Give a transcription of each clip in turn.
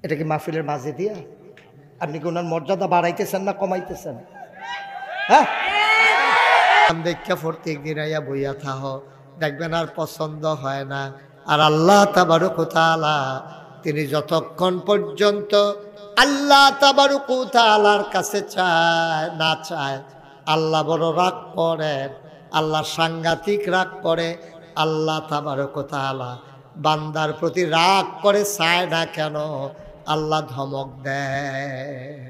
এটা কি মাহফিলের মাঝে দিয়া আপনি কি ওনার মর্যাদা বাড়াইতেছেন না কমাইতেছেন? হ্যাঁ, দেখা প্রত্যেক দিন আইয়া বইয়া থাহ, দেখবেন আর পছন্দ হয় না। আর আল্লাহ তাবারক ওয়া তাআলা তিনি যতক্ষণ পর্যন্ত আল্লাহ তাবারক ওয়া তাআলার কাছে চায় না চায়, আল্লাহ বড় রাগ করেন, আল্লাহ সাংঘাতিক রাগ করে। আল্লাহ তাবারক ওয়া তাআলা বান্দার প্রতি রাগ করে, চায় না কেন? আল্লাহ ধমক দেয়।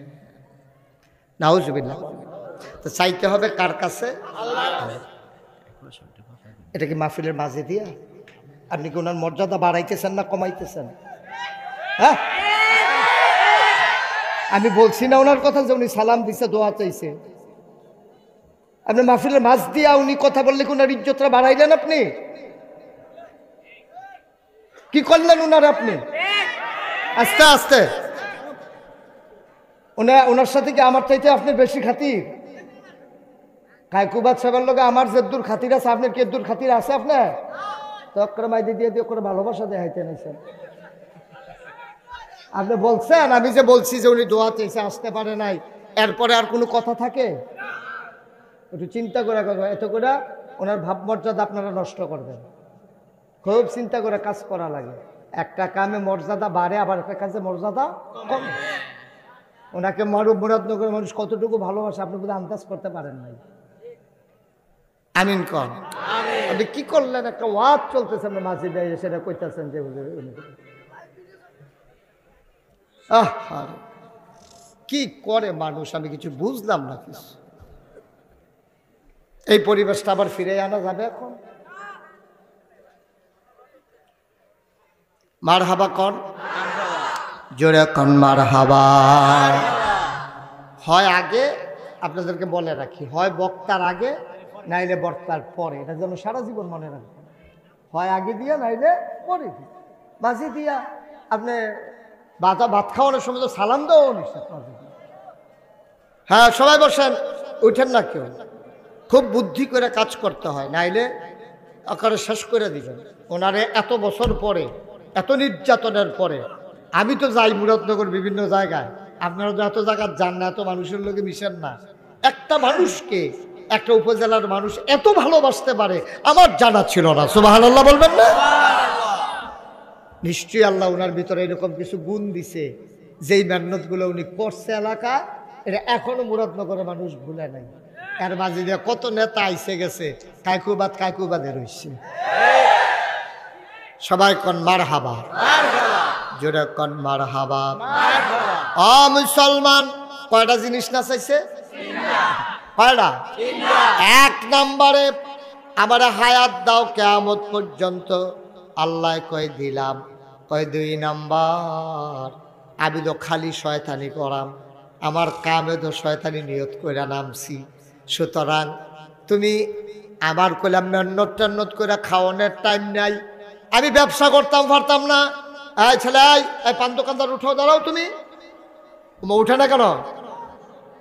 নাউজুবিল্লাহ। তো চাইতে হবে কার কাছে? এটা কি মাহফিলের মাঝে দিয়া আপনি কি ওনার মর্যাদা বাড়াইতেছেন না কমাইতেছেন? হ্যাঁ, আমি বলছি না ওনার কথা যে উনি সালাম দিছে, দোয়া চাইছে। আপনি মাহফিলের মাঝ দিয়া উনি কথা বললে কি ওনার ইজ্জতটা বাড়াইলেন? আপনি কি করলেন ওনার? আপনি আস্তে আস্তে ওনার সাথে কি আমার চাইতে আপনার বেশি খাতির? কায়কুবাদ সাহেবের লোক আমার যেদুর খাতির আছে, আপনার কেদুর খাতির আছে? আপনার তো মাইদি দিয়ে দিয়ে করে ভালোবাসা দেখাইতে নিছেন। আপনি বলছেন, আমি যে বলছি যে উনি দোয়া চাইছে, আসতে পারে নাই, এরপরে আর কোনো কথা থাকে? একটু চিন্তা করে, এত করে ওনার ভাবমর্যাদা আপনারা নষ্ট করবেন। খুব চিন্তা করে কাজ করা লাগে। একটা কামে মর্যাদা বাড়ে, আবার একটা কাজে মর্যাদা কমে। ওনাকে মুরাদনগরের মানুষ কতটুকু ভালোবাসে আপনি বোধহয় আন্দাজ করতে পারেন নাই। আমিন কন। আপনি কি করলেন? একটা ওয়াজ চলতেছে আপনার মাঝে দিয়ে, সেটা কইতেছেন যে কি করে মানুষ, আমি কিছু বুঝলাম না কিছু। এই পরিবেশটা আবার ফিরে আনা যাবে এখন? মারহাবা কন, জোরে কন মারহাবা। হয় আগে, আপনাদেরকে বলে রাখি, হয় বক্তার আগে নাইলে বক্তার পরে। এটা যেন সারা জীবন মনে রাখবেন। হয় আগে দিয়া নাইলে পরে দিয়া। মাঝে দিয়া আপনি ভাত খাওয়ানোর সময় তো সালাম দেওয়া নিশ্চিত। হ্যাঁ, সবাই বসেন, উঠেন না কেউ। খুব বুদ্ধি করে কাজ করতে হয়, নাইলে আকারে শেষ করে দিবেন। ওনারে এত বছর পরে, এত নির্যাতনের পরে, আমি তো যাই মুরাদনগর বিভিন্ন জায়গায়, আপনারা তো এত জায়গায় যান না, এত মানুষের লোকে মিশেন না। একটা মানুষকে একটা উপজেলার মানুষ এত ভালোবাসতে পারে আমার জানা ছিল না। সুবহানাল্লাহ বলবেন না? নিশ্চয়ই আল্লাহ ওনার ভিতরে এরকম কিছু গুণ দিছে, যেই মেহনতগুলো উনি করছে এলাকা, এটা এখনো মুরাদনগরের মানুষ ভুলে নাই। এর মাঝে দিয়ে কত নেতা আইসে গেছে, কায়কুবাদে রয়েছে। সবাই কন মারহাবা, জোরে কন মারহাবা। মুসলমান কয়টা জিনিস না চাইছে? কয়টা? এক নম্বরে আমার হায়াত দাও কিয়ামত পর্যন্ত। আল্লাহ কয় দিলাম। কয় দুই নাম্বার, আমি তো খালি শয়তানি করাম, আমার কামে তো শয়তানি নিয়ত করে নামছি। সুতরাং তুমি আমার কইলাম মেহনত করে খাওয়ানোর টাইম নাই। আমি ব্যবসা করতাম পারতাম না। এই ছেলে, এই পান দোকানদার উঠো, দাঁড়াও। তুমি উঠে না কেন?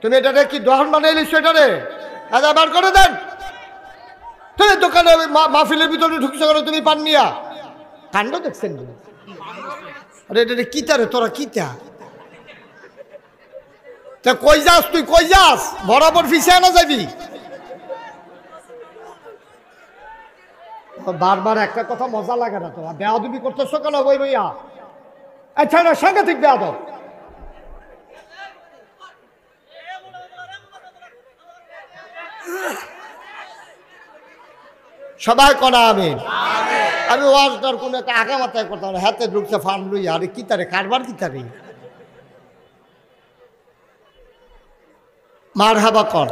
তুমি এটারে কি দোকান বানাই লিখছো? এটারে বার করে দেন। তুমি দোকানে মাহফিলের ভিতরে ঢুকছো কেন? তুমি পান নিয়া কাণ্ড দেখছেন? আরে এটা কিতা রে, তোরা কিতা? তা কই যাস তুই? কই যাস? বরাবর ফিসে না যাবি? বারবার একটা কথা মজা লাগে না? তোরা বেয়াদবি করতেছ কেন? বই বইয়া আচ্ছা না, সাংঘাতিক বেয়াদব। সবাই করা আমি ওয়াজটার কোন একটা আগা মাথায় করতাম না, হাতে ঢুকছে ফান লই। আরে কি তারে কারবার, কি তারে মারহাবা কর,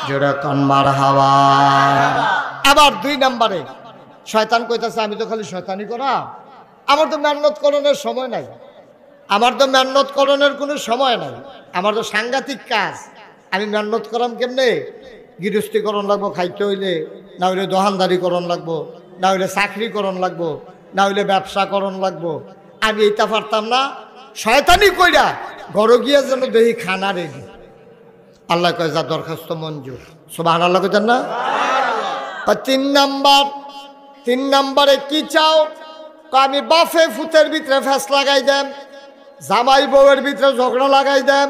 জোরে কন মারহাবা। আবার দুই নম্বরে শয়তান কইতাছে আমি তো খালি শয়তানি করা, আমার তো মেহনত করণের সময় নাই। আমার তো মেহনত করণের কোনো সময় নাই, আমার তো সাংঘাতিক কাজ। আমি মেহনত করাম কেমনে? গৃহস্থী করণ লাগবো খাইতে হইলে, না হইলে দোকানদারি করণ লাগবো, না হইলে চাকরি করণ লাগবো, না হইলে ব্যবসা করণ লাগবো। আমি এইটা পারতাম না। শয়তানি কইরা ঘরে গিয়ে যেন দেহি খানা রেডি। আল্লাহ কয় যা দরখাস্ত মঞ্জুর। সুবহানাল্লাহ কইতেন না? তিন নম্বরে কি চাও? আমি বাফে ফুতের ভিতরে ফ্যাস লাগাই দেন, জামাই বউয়ের ভিতরে ঝগড়া লাগাই দেন,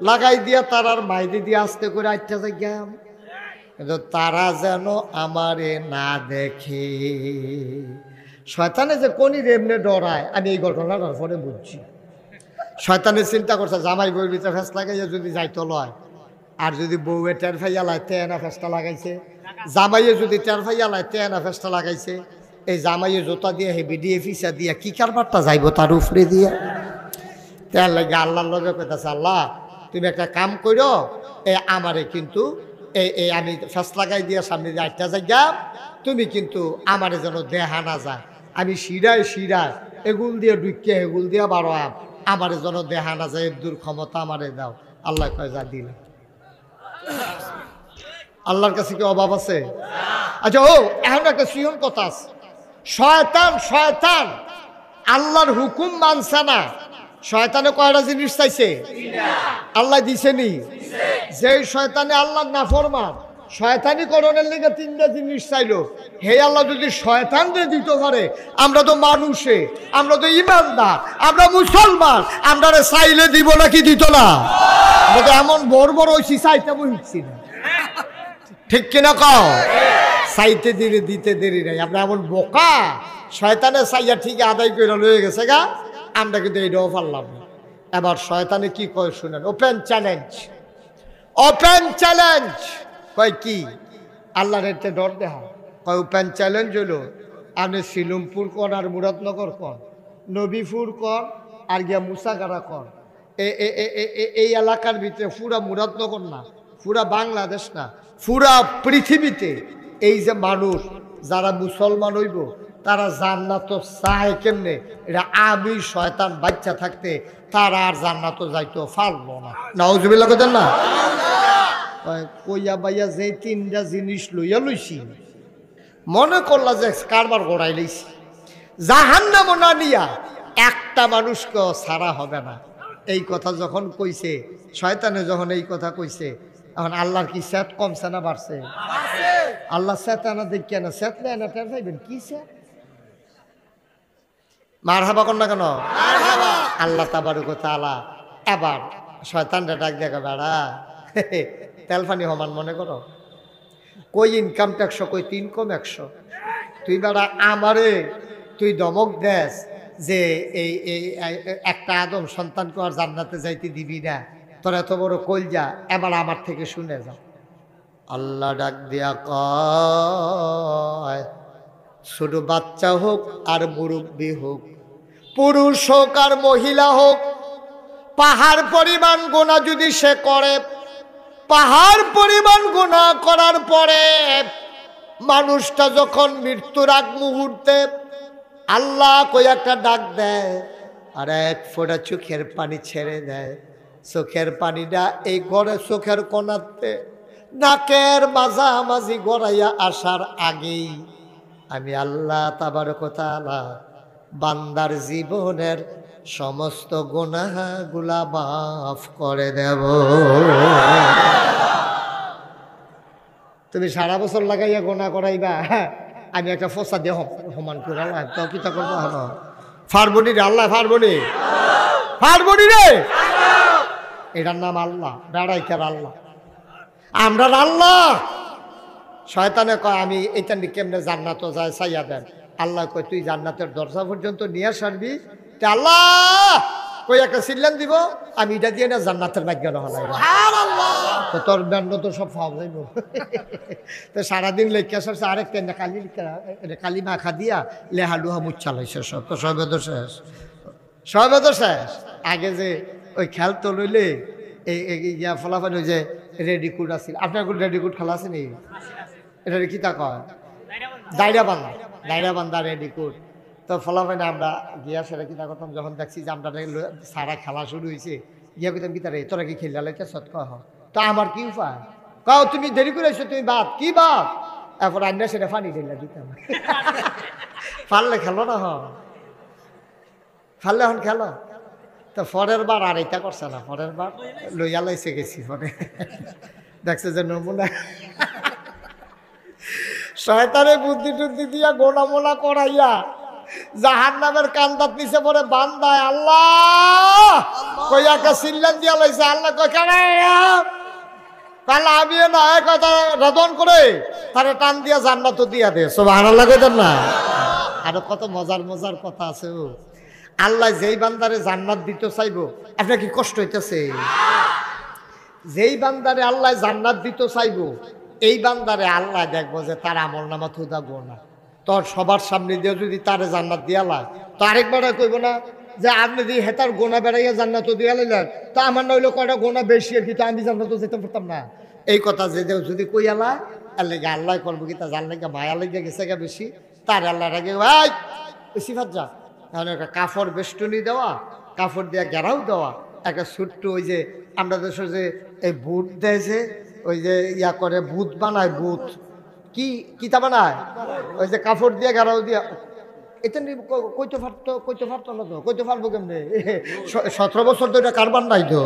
লাগাই দিয়া তারার মাইদি দিয়ে আস্তে করে আইটা যাইয়াম, কিন্তু তারা যেন আমারে না দেখে। শয়তানে যে কোনি এমনি ডরায় আমি এই ঘটনাটার পরে বুঝছি। শয়তানের চিন্তা করছে জামাই বউয়ের ভিতরে ফ্যাস লাগাইয়া যদি যাইতো লয়, আর যদি বউয়ে টের ফাইয়া লাই তেনা ফেসটা লাগাইছে, জামাইয়ে যদি টের ফাইয়া লাই তেনা ফেসটা লাগাইছে, এই জামাইয়ে জোতা দিয়ে হেবি দিয়ে ফিসা দিয়া কি কারবারটা যাইব তার উপরে দিয়া। তার লাগে আল্লাহর লগে কইতাছে, আল্লাহ তুমি একটা কাম করো, আমারে কিন্তু এই আমি ফেস লাগাই দিয়া সামনে দিয়ে আটটা যাইয়া, তুমি কিন্তু আমারে যেন দেহা না যায়, আমি শিরায় শিরায় এগুল দিয়ে ঢুকিয়ে এগুল দিয়া বারো আমারে যেন দেহা না যায়, দূর ক্ষমতা আমারে দাও। আল্লাহ কয় যা দিল। আল্লাহর কাছে কি অভাব আছে? আচ্ছা, ও এখন একটা সিয়ন কথা আছে, শয়তান আল্লাহর হুকুম মানছে না। শয়তানে কয়টা জিনিস চাইছে? আল্লাহ দিছে নি? যে শয়তানে আল্লাহর নাফরমান, শয়তানি করণের লেগে 3টা জিনিস চাইলো। হে আল্লাহ, যদি শয়তানরে দিতে পারে, আমরা তো মানুষে, আমরা তো ইমানদার, আমরা মুসলমান, আমরা চাইলে দিব নাকি দিত না? আমরা তো এমন বড় বড় হইছি, চাইতে বইছি না, ঠিক কিনা কও? চাইতে দেরি দিতে দেরি নাই। আমরা এমন বোকা, শয়তানে চাইয়া ঠিক আদায় করে লয়ে গেছে গা, আমরা কিন্তু এইটাও পারলাম না। এবার শয়তানে কি কয় শুনেন, ওপেন চ্যালেঞ্জ, ওপেন চ্যালেঞ্জ। কয় কি? আল্লাহর এতে ডর দেখা। কয় ওপেন চ্যালেঞ্জ হলো, আপনি শিলুমপুর কর আর মুরাদনগর কর, নবীপুর কর আর গিয়া মুসাগারা কর, এই এলাকার ভিতরে পুরা মুরাদনগর না, পুরা বাংলাদেশ না, পুরা পৃথিবীতে এই যে মানুষ যারা মুসলমান হইব তারা জান্নাত চায় কেমনে, এটা আমি শয়তান বাচ্চা থাকতে তারা আর জান্নাত যাইতো পারবো না। নাউজুবিল্লাহ কইতেন না? কইয়া বাইয়া যে 3টা জিনিস লইয়া লইছি, মনে করলা যে কারবার গড়াই লইছি, জাহান্নামও না নিয়া একটা মানুষকে ছাড়া হবে না। এই কথা যখন কইছে শয়তানে, যখন এই কথা কইছে, এখন আল্লাহর কি সেট কমছে না বাড়ছে? আল্লাহ সেট আনা দেখি না, সেট নেয় না, টের পাইবেন কি সেট। মারহাবা কর না কেন? আল্লাহ তাবারক ওয়া তাআলা এবার শয়তানটা ডাক দেখা, বেড়া তেলফানি সমান মনে করো, কই ইনকাম ট্যাক্স, কই 3 কম 100, তুই বেড়া আমারে তুই ধমক দেস যে এই একটা আদম সন্তানকে আর জান্নাতে যাইতে দিবি না, তোর এত বড় কলজা, এবার আমার থেকে শুনে যা। আল্লাহ ডাক দিয়া কয়, ছোট বাচ্চা হোক আর মুরব্বী হোক, পুরুষ হোক আর মহিলা হোক, পাহাড় পরিমাণ গুনাহ যদি সে করে, পাহাড় পরিমাণ গুনাহ করার পরে মানুষটা যখন মৃত্যুর আগ মুহূর্তে আল্লাহ কই একটা ডাক দেয় আর এক ফোঁটা চোখের পানি ছেড়ে দেয়, চোখের পানিটা এই ঘরে চোখের কোণাতে নাকের মাঝামাঝি গড়াইয়া আসার আগেই আমি আল্লাহ তাবারক ওয়া তাআলা বান্দার জীবনের সমস্ত গুনাহগুলা মাফ করে দেব। তুমি সারা বছর লাগাইয়া গুনাহ করাইবা, আমি একটা ফসা দিয়ে সমান করে তো কি তা করবো? ফারবনি রে আল্লাহ, ফারবনি রে, এটার নাম আল্লাহ, বেড়াইকার আল্লাহ, আমরা আল্লাহ। শয়তানে কয় আমি এইটা কেমনে জান্নাত যায় চাইয়া দেন। আল্লাহ কয় তুই জান্নাতের দরজা পর্যন্ত নিয়ে সারবি, আল্লাহ কই একটা সিল্লান দিব, আমি এটা দিয়ে না জান্নাতের ভাগ্য নহলাই, তো তোর দণ্ড তো সব ফাও যাইব। তো সারাদিন লেখা সরছে, আরেকটা কালি মাখা দিয়া লেহালুহা মুচ্ছালাইছে সব, তো সবে তো শেষ, সবে তো শেষ। আগে যে ওই খেল তো লইলে ইয়া ফলাফল ওই যে রেডিকুড আছিল, আপনার রেডিকুড খেলা আছে নি? এটা কি তা কয়? দায়রা বান্ধা রেডিকুড। তো ফলাফল আমরা গিয়া সেটা কিতা করতাম, যখন দেখছি যে আমরা সারা খেলা শুরু হয়েছে, গিয়া কইতাম কি তারে তোরা কি খেললা লাইতে সৎ কহ, তা আমার কি উপায়? কাও তুমি দেরি করে এসো, তুমি বাদ কি বাদ, এরপর আন্না সেটা ফানি ঢেলা দিতাম। পারলে খেলো না, পারলে এখন খেলো। তো পরের বার আর এটা করছে না, পরের বার লইয়া লাইছে গেছি, পরে দেখছে যে নমুনা শয়তানে বুদ্ধি টুদ্ধি দিয়া গোনা মোনা করাইয়া জাহান্নামের কান্দাত নিচে পড়ে বান্দায় আল্লাহ কইয়াকে সিল্লান দিয়া লাইছে। আল্লাহ কই কেন তাহলে আমিও না এক কথা রদন করে তারে টান দিয়া জান্নাত দিয়া দে। সুবহানাল্লাহ কইতেন না? আরো কত মজার মজার কথা আছে। আল্লাহ যেই বান্দারে জান্নাত দিতে চাইবো, আপনার কি কষ্ট হইতেছে? যেই বান্দারে আল্লাহ জান্নাত দিতে চাইবো, এই বান্দারে আল্লাহ দেখবো যে তার আমল নামা থুদা গোনা। তোর সবার সামনে দিয়ে যদি তারে জান্নাত দিয়া লাই, তো আরেকবার কইব না যে আপনি যদি হেতার গোনা বেড়াইয়া জান্নাত দিয়া লাইলেন, তা আমার নইলে কয়টা গোনা বেশি আর কি, তো আমি জান্নাত যেতে পারতাম না। এই কথা যে যদি কইয়ালা আল্লাহ আল্লাহ করবো কি তা জানলে মায়া লেগে গেছে গা বেশি, তার আল্লাহ রাগে ভাই সিফাত যা। তাহলে একটা কাপড় বেষ্টনী দেওয়া, কাপড় দিয়া গেরাও দেওয়া, একটা ছোট্ট ওই যে আমরা দেশের যে এই বুট দেয় যে ওই যে ইয়া করে বুট বানায়, বুট কি কিতা বানায়, ওই যে কাপড় দিয়ে গেরাও দিয়া। এটা কইতে পারতো না তো, কইতে পারবো কেমনে? 17 বছর তো এটা কারবার নাই তো,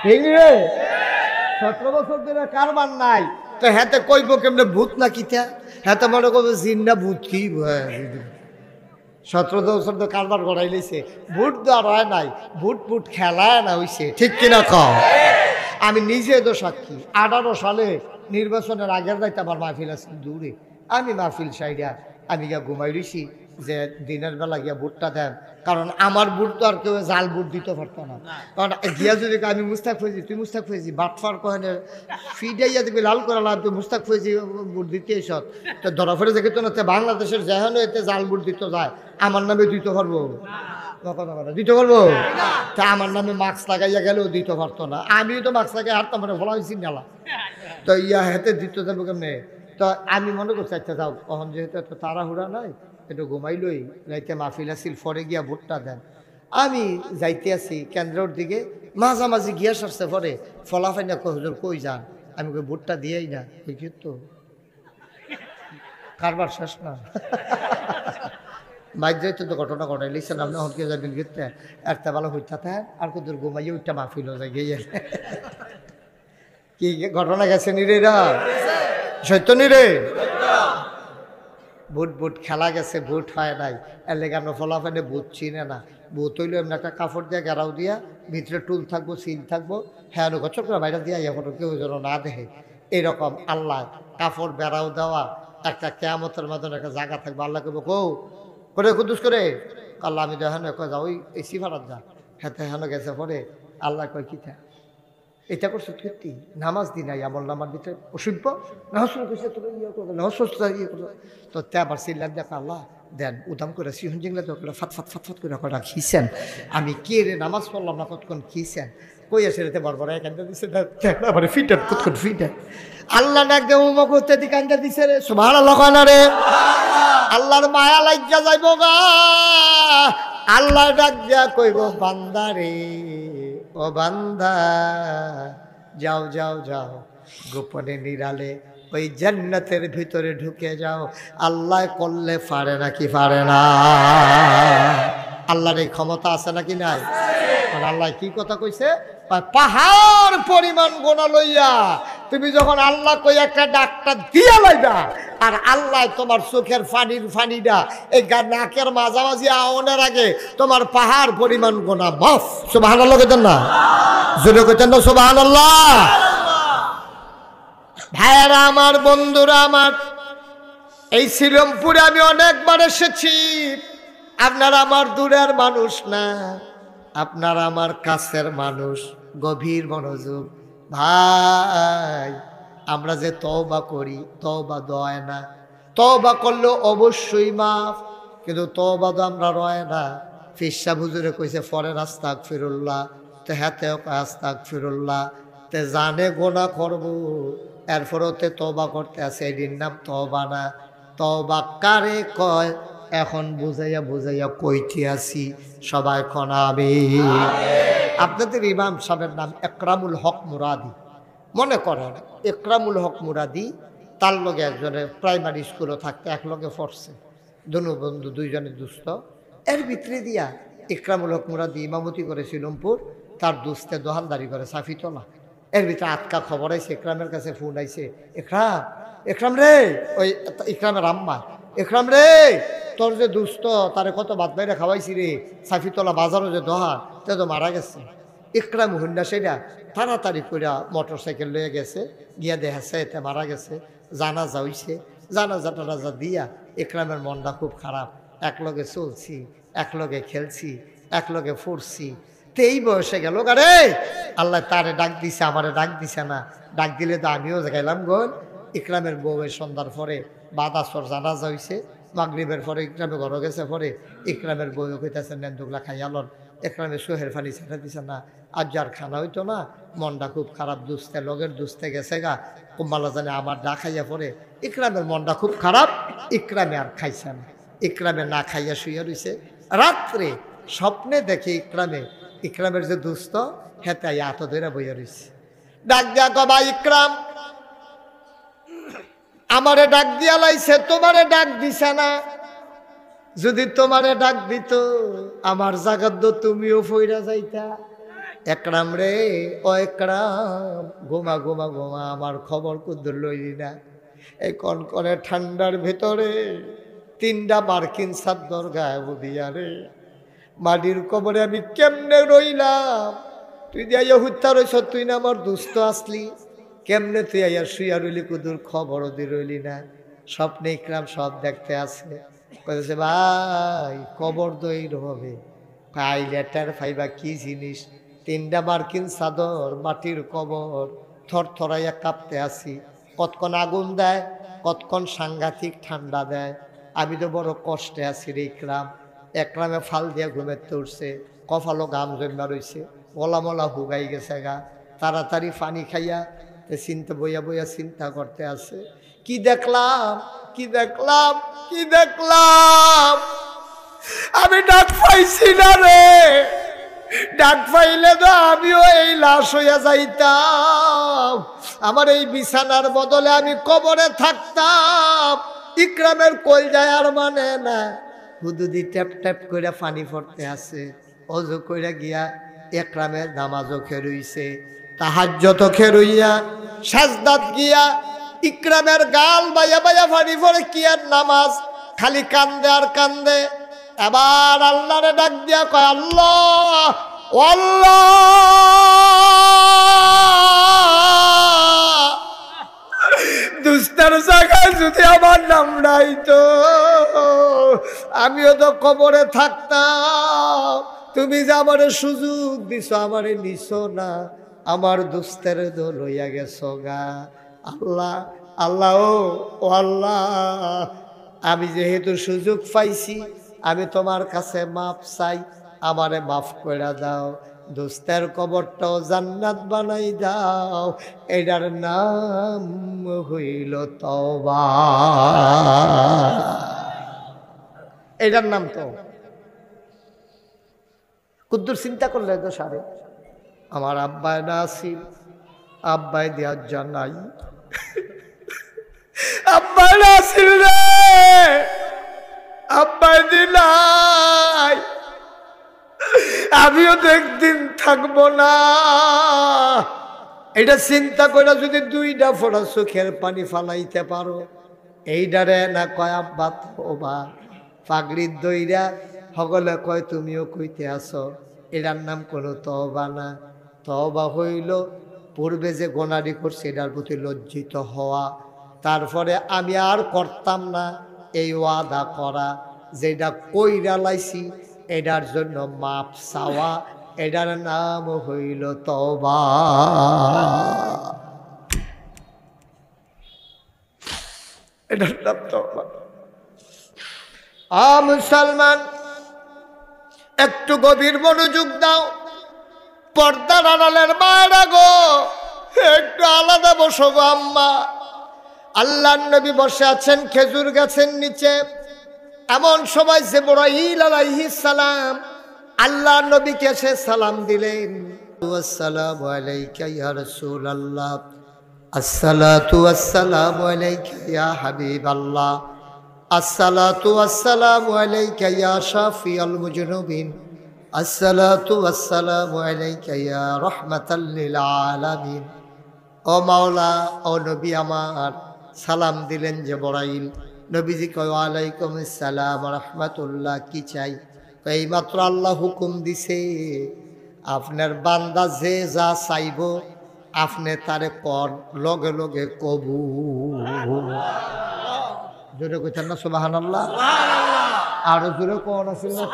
ঠিক রে? 17 বছর ধরে কারবার নাই তো হাতে কইব কেমনে ভূত না কিতা? হাতে মনে করবো জিন না ভূত কি? 17 বছর তো কারবার করাই লইছে, ভূত তো আর হয় নাই, ভূত খেলায় না হইছে, ঠিক কিনা কও? আমি নিজে তো সাক্ষী। 18 সালে নির্বাচনের আগের রাইতে আমার মাহফিল আছে দূরে, আমি মাহফিল সাইডা আমি গিয়া ঘুমাই রইছি যে দিনের বেলা গিয়া ভোটটা দেন, কারণ আমার ভোট তো আর কেউ জাল ভোট দিতে পারতো না। কারণ গিয়া যদি আমি মুস্তাক ফয়েজি, তুই মুস্তাক ফয়েজি বাটফার কহেন ফিডাইয়া দিবি লাল করে লাভ, তুই মুস্তাক ফয়েজি ভোট দিতে এসত তো ধরা ফেরে দেখে তো না, বাংলাদেশের যেহেন এতে জাল ভোট দিতে যায় আমার নামে দিতে পারবো? দিতে পারবো? তা আমার নামে মাস্ক লাগাইয়া গেলেও দিতে পারতো না। আমিও তো মাস্ক লাগাই হারতাম, মানে বলা হয়েছি নালা তো ইয়া হেতে দিতে যাবো কেমনে? তো আমি মনে করছি আচ্ছা যাও, কখন যেহেতু এত তাড়াহুড়া নাই একটু ঘুমাইলই, রাইতে মাহফিল আসিল, পরে গিয়া ভোটটা দেন। আমি যাইতে আছি কেন্দ্রের দিকে, মাঝামাঝি গিয়া সারছে, পরে ফলাফাইনা হুজুর কই যান? আমি কই ভোটটা দিয়েই না। ওই তো কারবার শেষ না। মাইক যাইতে তো ঘটনা ঘটাই লিখছেন, আপনি হলকে যাবেন গেতে একটা ভালো হইতে থাকেন আর কত ঘুমাইয়ে ওইটা মাহফিল হয়ে যায় গিয়ে। কি ঘটনা গেছে নিরেরা? সত্য নিরে? বুট খেলা গেছে, বুট হয় নাই, এর লেগে আমরা ফলাফানে বুট চিনে না। বুট হইলে এমনি একটা কাপড় দিয়ে গেরাও দিয়া, ভিতরে টুল থাকবো, সিল থাকবো, হ্যাঁ গছর করে বাইরে দিয়া এখন কেউ যেন না দেখে। এইরকম আল্লাহ কাপড় বেড়াও দেওয়া একটা কেয়ামতের মাধ্যমে একটা জায়গা থাকবো। আল্লাহ কেবো কৌ করে কুদুস করে আল্লাহ আমি দেখেন যা ওই এসি ভাড়ার যা হেতে হেন গেছে। পরে আল্লাহ কয় কিতা এটা করছো সত্যি? নামাজ দি নাই, আমল নামার ভিতরে অসভ্য নহস কইছে, তোর ইয়ে করো নহস ইয়ে করো। তো তে আবার চিল্লার দেখ আল্লাহ দেন উদাম করে সিহন জিংলা তো ফাট ফাট ফাট ফাট করে কটা খিছেন। আমি কে রে নামাজ পড়লাম না কতক্ষণ খিছেন কই আছে রেতে বড় বড় কান্দা দিছে মানে ফিটার কতক্ষণ ফিটার আল্লাহ ডাক দে উমা করতে দি কান্দা দিছে রে। সুবহানাল্লাহ কয় না রে? আল্লাহর মায়া লাগিয়া যাইব গা। আল্লাহ ডাক দিয়া কইব বান্দা রে, ও বান্দা যাও যাও যাও, গোপনে নিরালে ওই জান্নাতের ভিতরে ঢুকে যাও। আল্লাহ করলে পারে নাকি পারে না? আল্লাহর এই ক্ষমতা আছে নাকি নাই? আল্লাহ কি কথা কইছে? পাহাড় পরিমাণ গোনা লইয়া তুমি যখন আল্লাহ কই একটা ডাক্তার দিয়া লাইবা, আর আল্লাহ তোমার চোখের ফানিটা এই নাকের মাঝামাঝি আওনের আগে তোমার পাহাড় পরিমাণ গোনা মাফ। সুবহানাল্লাহ কইতেন না? জোরে কইতেন না সুবহানাল্লাহ? ভাইয়েরা আমার, বন্ধুরা আমার, এই শ্রীরামপুরে আমি অনেকবার এসেছি। আপনারা আমার দূরের মানুষ না, আপনারা আমার কাছের মানুষ। গভীর মনোযোগ ভাই, আমরা যে তওবা করি, তওবা দয় না। তওবা করলেও অবশ্যই মাফ, কিন্তু তওবা তো আমরা রয় না। ফিরসা হুজুরে কইছে ফরেন আস্তাগফিরুল্লাহ, তো হাতেও আস্তাগফিরুল্লাহ, তে জানে গোনা করব এরপরও তে তওবা করতে আছে, এটির নাম তওবা না। তওবা কারে কয় এখন বুঝাইয়া বুঝাইয়া কইতে আছি, সবাই খনাবে। আপনাদের ইমাম সাহেবের নাম একরামুল হক মুরাদি, মনে করেন একরামুল হক মুরাদি, তার লগে একজনের প্রাইমারি স্কুলে থাকতে এক লগে পড়ছে, দুনু বন্ধু, দুইজনের দুস্থ। এর ভিতরে দিয়া একরামুল হক মুরাদি ইমামতি করে শ্রীরামপুর, তার দুস্থে দোহানদারি করে সাফিতলা। এর ভিতরে আটকা খবর আইছে, একরামের কাছে ফোন আইছে, একরাম রে, ওই ইকরামের আম্মা, একরাম রে তোর যে দুস্থ তারে কত ভাত বাইরে খাওয়াইছি রে, সাফিতলা বাজারও যে দহা, তে তো মারা গেছে। ইকরাম হুন্ডা সেটা তাড়াতাড়ি করে মোটর সাইকেল লয়ে গেছে, গিয়া দেখাছে এতে মারা গেছে। জানাজা হইছে, জানাজা টানাজা দিয়া ইকরামের মনটা খুব খারাপ। একলগে চলছি, একলগে খেলছি, একলগে ফুরছি, তো এই বয়সে গেল গারে। আল্লাহ তারে ডাক দিছে, আমারে ডাক দিছে না। ডাক দিলে তো আমিও গেলাম গোল। ইকরামের বউয়ের সন্ধ্যার পরে বাদ আসর জানাজা হইছে, মাগরিবের পরে ইকরামে ঘর গেছে। পরে ইকরামের বউ কইতেছে নেন্দুগলা খাইয়ালন। ইকরামে সোহের ফানি ছেড়ে দিছে না, আজ যার খানা হইতো না, মনটা খুব খারাপ, দুস্তে লগের দুস্তে গেছে গা। কুম্বালা জানে আমার না খাইয়া পরে ইকরামের মনটা খুব খারাপ। ইকরামে আর খাইছে না, ইকরামে না খাইয়া শুয়ে রইছে। রাত্রে স্বপ্নে দেখে ইকরামের যে দুস্থ হেতে এত ধরে বইয়া রইছে। ডাক দিয়া কবা ইকরাম আমারে ডাক দিয়া লাইছে, তোমারে ডাক দিছে না। যদি তোমারে ডাক দিত আমার জাগাত তুমিও ফইরা যাইতা। একরাম রে, ও একরাম, ঘুমা ঘুমা ঘুমা, আমার খবর কুদ্দুর লইলি না। এই কনকনে ঠান্ডার ভেতরে 3টা মার্কিন চাদর গায়ে বুদিয়া রে, মাটির কবরে আমি কেমনে রইলাম। তুই দিয়া হত্যা রইছ, তুই না আমার দুস্থ আসলি, কেমনে তুই আইয়া শুইয়া রইলি, কুদুর খবরও দি রইলি না। স্বপ্নে ইকরাম সব দেখতে আছে, কইছে ভাই কবর দই হবে। ভাই লেটার ফাইবা কি জিনিস, 3টা মার্কিন চাদর, মাটির কবর, থরথরাইয়া কাঁপতে আসি। কতক্ষণ আগুন দেয়, কতক্ষণ সাংঘাতিক ঠান্ডা দেয়। আমি তো বড় কষ্টে আছি রে ইকরাম। একরামে ফাল দিয়া ঘুমেতে উঠছে, কপালও গাম জমা রইছে, গলা মলা হুগাই গেছে গা। তাড়াতাড়ি পানি খাইয়া চিন্তা বইয়া বইয়া চিন্তা করতে আছে। কি দেখলাম, কি দেখলাম, কি দেখলাম, আমি ডাক পাইছি না রে। ডাক পাইলে তো আমিও এই লাশ হইয়া যাইতাম, আমার এই বিছানার বদলে আমি কবরে থাকতাম। ইকরামের কলজায় আর মানে না, হুদুদি ট্যাপ ট্যাপ করে পানি পড়তে আছে। অজু কইরা গিয়া একরামের নামাজও খেরুইছে, তাহাজ্জুদও খেরুইয়া সাজদাত গিয়া ইকরামের গাল বাইয়া বাইয়া পানি পড়ে। কি আর নামাজ, খালি কান্দে আর কান্দে। এবার আল্লাহরে ডাক দিয়া কয় আল্লাহ, ও আল্লাহ, দুস্তার জায়গায় যদি আমার নাম নাই তো আমিও তো কবরে থাকতাম। তুমি যে আমারে সুযোগ দিছো, আমারে নিছো না, আমার দুস্তের তো লইয়া গেছো গা। আল্লাহ, আল্লাহ, ও আল্লাহ, আমি যেহেতু সুযোগ পাইছি, আমি তোমার কাছে মাপ চাই, আমারে মাফ করে দাও। দোস্তের কবরটাও জান্নাত বানাই দাও। এটার নাম হইল তওবা। এটার নাম তো কুদ্দুর চিন্তা করলে তো সারে। আমার আব্বায় না আসিল, আব্বাই দেওয়ার জানাই, আব্বাই না আসিল রে, আব্বাই দিলাই, আমিও তো একদিন থাকবো না। এটা চিন্তা করে যদি 2টা ফোঁটা চোখের পানি ফালাইতে পারো, এইটারে না কয় আব্বা তওবা। পাগড়ির দইরা সকলে কয় তুমিও কইতে আসো, এটার নাম কোনো তওবা না। তওবা হইল পূর্বে যে গোনারি করছে এটার প্রতি লজ্জিত হওয়া, তারপরে আমি আর করতাম না এই ওয়াদা করা, যেটা কইরা লাইছি এটার জন্য মাপ চাওয়া, এটার নাম হইল তওবা। এটার নাম তওবা। মুসলমান, একটু গভীর মনোযোগ দাও। পর্দার আড়ালের মায়েরা গো, একটু আলাদা বসো গো আম্মা। আল্লাহর নবী বসে আছেন খেজুর গাছের নিচে। এমন সময় জিবরাইল আলাইহিস সালাম আল্লাহর নবীকে এসে সালাম দিলেন। আসসালামু আলাইকা ইয়া রাসূলুল্লাহ, আসসালাতু ওয়াসসালামু আলাইকা ইয়া হাবিবাল্লাহ, আসসালাতু ওয়াসসালামু আলাইকা ইয়া শাফিয়াল মুজনুবিন, আসসালাতু ওয়াসসালামু আলাইকা ইয়া রাহমাতাল লিল আলামিন। ও মাওলা, ও নবী আমার, সালাম দিলেন জিবরাইল। নবীজি কয় ওয়ালাইকুম আসসালাম রাহমাতুল্লাহ, কি চাই? এইমাত্র আল্লাহ হুকুম দিছে আপনার বান্দা যে যা চাইব আপনি তারে কর, লগে লগে কবুল। জোরে কইতেন না সুবহানাল্লাহ? আরো জোরে কোন আছিল না?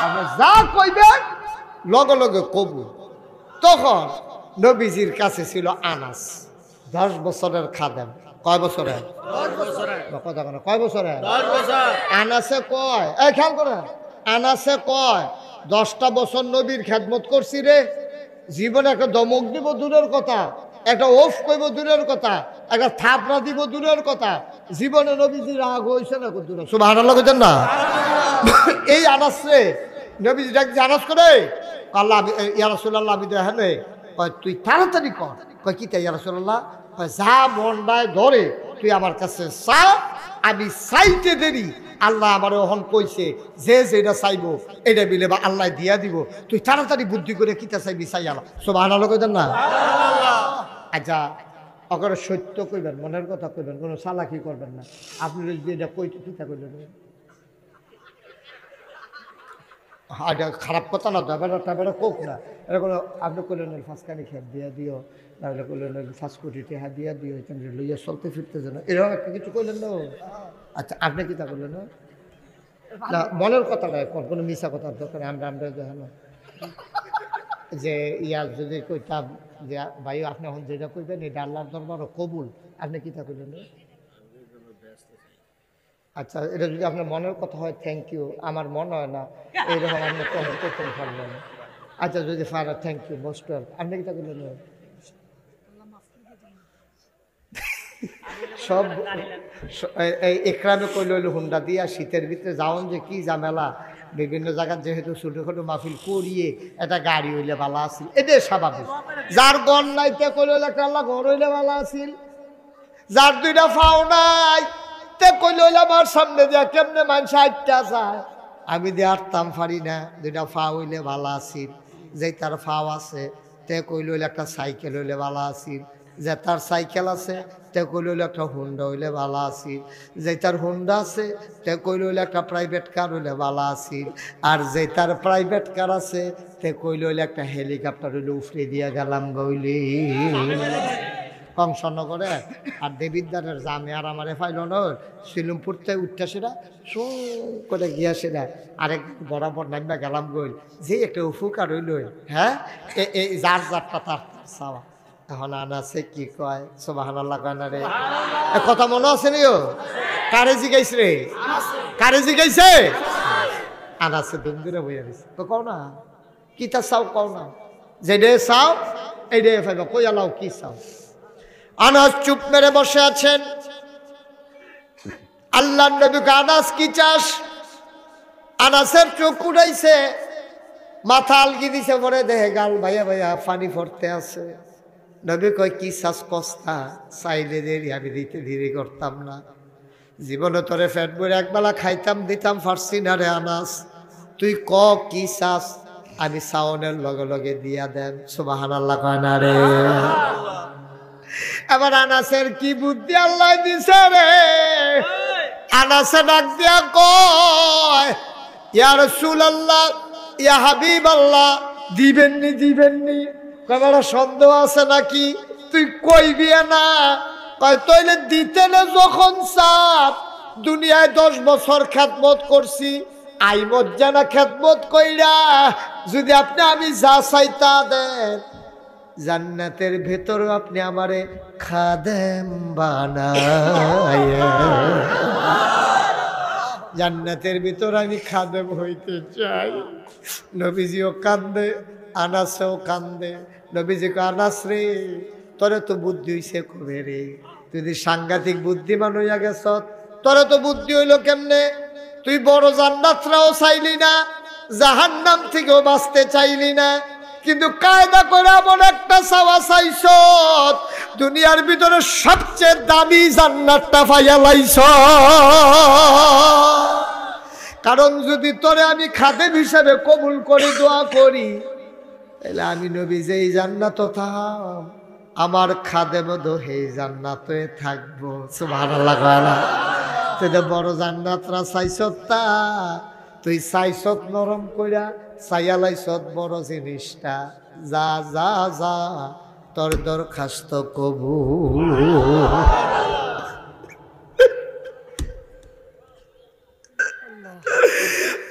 আপনি যা কইবেন লগে লগে কবুল। তখন নবীজির কাছে ছিল আনাস, 10 বছরের খাদেম। কয় বছরের? 10 বছরের। কয় বছরের? 10 বছর। আনাসে কয়, এই খেয়াল করে, আনাসে কয় 10টা বছর নবীর খেদমত করছি রে, জীবনে একটা দমক দিব দূরের কথা, একটা ওফ কইব দূরের কথা, একটা থাপড়া দিব দূরের কথা, জীবনে নবীজির রাগ হয়েছে না দূর। সুবহানাল্লাহ কইতেন না? এই আনাস রে নবীজি ডাকছে, আনাস করে আল্লাহ ইয়া রাসূলুল্লাহ, আমি দেখেন কয় তুই তাড়াতাড়ি কর। কয় কি তাই ইয়া রাসূলুল্লাহ? কয় যা মনটায় ধরে তুই আমার কাছে চা, আমি চাইতে দেরি আল্লাহ আমার ওহন কইছে যে যেটা চাইবো এটা বিলে বা আল্লাহ দিয়া দিব, তুই তাড়াতাড়ি বুদ্ধি করে কিতা চাইবি চাই আল্লাহ। সুবহানাল্লাহ কইতেন না? আচ্ছা অকরে সত্য কইবেন, মনের কথা কইবেন, কোনো চালাকি করবেন না। আপনি যদি এটা কইতে কিতা কইলেন, এটা খারাপ কথা না, বেড়া কোক না, এটা কোনো আপনি কইলেন ফাঁসকানি খেয়ে দিয়া দিও, তাহলে কইলেন 5 কোটি টাকা দিয়া দিও, এখানে লইয়া চলতে ফিরতে যেন, এরকম একটা কিছু কইলেন না। আচ্ছা আপনি কিতা করলেন না? মনের কথাটা কোনো মিশা কথার দরকার। আমরা দেখেন যে ইয়া যদি কইতাম যে ভাই আপনি এখন যেটা কইবেন এটা আল্লাহর দরবারও কবুল, আপনি কিতা কইলেন না? আচ্ছা এটা যদি আপনার মনের কথা হয় থ্যাংক ইউ, আমার মনে হয় না এইরকম আপনি কমেন্ট করতে পারবেন। আচ্ছা যদি ফারা থ্যাংক ইউ মোস্ট ওয়েল, আপনি কিতা করলেন? সব এই একরামে কইল হইল হুন্ডা দিয়া শীতের ভিতরে যাওন যে কি ঝামেলা, বিভিন্ন জায়গার যেহেতু ছোটোখাটো মাহফিল করিয়ে একটা গাড়ি হইলে ভালো আছিল, এটাই স্বাভাবিক। যার গণ নাই তে কইল একটা আল্লাহ ঘর হইলে ভালো আছিল, যার 2টা ফাও নাই তে কইল আমার সামনে দিয়া কেমনে মানুষ 8টা যায়, আমি দিয়ে আটতাম পারি না, 2টা ফা হইলে ভালো আছিল। যে তার ফাও আছে তে কইল একটা সাইকেল হইলে ভালো আছিল, যে তার সাইকেল আছে তে কইল একটা হুন্ডা হইলে ভালো আছিল, যে তার হুন্ডা আছে তে কইল একটা প্রাইভেট কার হইলে ভালো আছিল, আর যে তার প্রাইভেট কার আছে তে কইল একটা হেলিকপ্টার হইলে উফরে দিয়া গেলাম গইলে কংসনগরে। আর দেবিদ্বারের জামে আর আমারে ফাইল ন শিলুমপুর থেকে উঠতে সেটা শো করে গিয়া সেটা আরেক বরাবর নামবা গেলাম গইল, যে একটা উপকার হইল। হ্যাঁ এই যার যারটা তার চাওয়া। এখন আনাসে কি কয়? সুবহানাল্লাহ কয় না রে? কথা মনে আছে নিও? কারে জিগাইছে রে? কারে জিগাইছে? আনাসে দুম দূরে বইয়া দিছে। তো কও না কিতা চাও, কও না যেডে চাও এইডে ফাইবা, কই আলাও কি চাও? আনাস চুপ মেরে বসে আছেন। আল্লাহর নবী কয় আনাস কি চাস? আনাসের চোখ উড়াইছে, মাথা আলগি দিছে, পরে দেহে গাল ভাইয়া ভাইয়া পানি পড়তে আছে। নবী কয় কি চাস কস্তা? চাইলে দেরি আমি দিতে দেরি করতাম না, জীবনে তোরে ফেট বইরে একবেলা খাইতাম দিতাম পারছি না রে আনাস, তুই ক কি চাস, আমি সাউনের লগে লগে দিয়া দেন। সুবহানাল্লাহ কয় না রে? এবার আনাসের কি বুদ্ধি আল্লাহ দিছে রে, আনাসে ডাক দিয়া কয় ইয়া রাসূলুল্লাহ ইয়া হাবিবাল্লাহ, দিবেননি দিবেননি? কয়বার সন্দেহ আছে নাকি? তুই কইবি না? কয় তইলে দিতে না যখন চাপ, দুনিয়ায় 10 বছর খেদমত করছি, আইমত জানা খেদমত কইরা যদি আপনি আমি যা চাই তা দেন, জান্নাতের ভেতরে আপনি আমারে খাদেম বানায়া, জান্নাতের ভিতর আমি খাদেম হইতে চাই। নবীজিও কান্দে, আনাসেও কান্দে। নবীজি কয় আনাস রে তোরে তো বুদ্ধি হইছে কবে রে? তুই যদি সাংঘাতিক বুদ্ধিমান হইয়া গেছ, তোরে তো বুদ্ধি হইল কেমনে? তুই বড় জান্নাতরাও চাইলি না, জাহান্নাম থেকেও বাঁচতে চাইলি না, কিন্তু কায়দা করে এমন একটা চাওয়া চাইছ, দুনিয়ার ভিতরে সবচেয়ে দামি জান্নাতটা পাইয়া লাইছ। কারণ যদি তোরে আমি খাদেম হিসাবে কবুল করে দোয়া করি, তাহলে আমি নবী যেই জান্নাত থাম, আমার খাদেম দো হে জান্নাতে থাকবো। সুবহানাল্লাহ। তুই তো বড় জান্নাতরা চাইছত তা তুই চাইছত নরম কইরা চাইয়ালাইছত বড় জিনিসটা যা যা যা তোর দরখাস্ত কবুল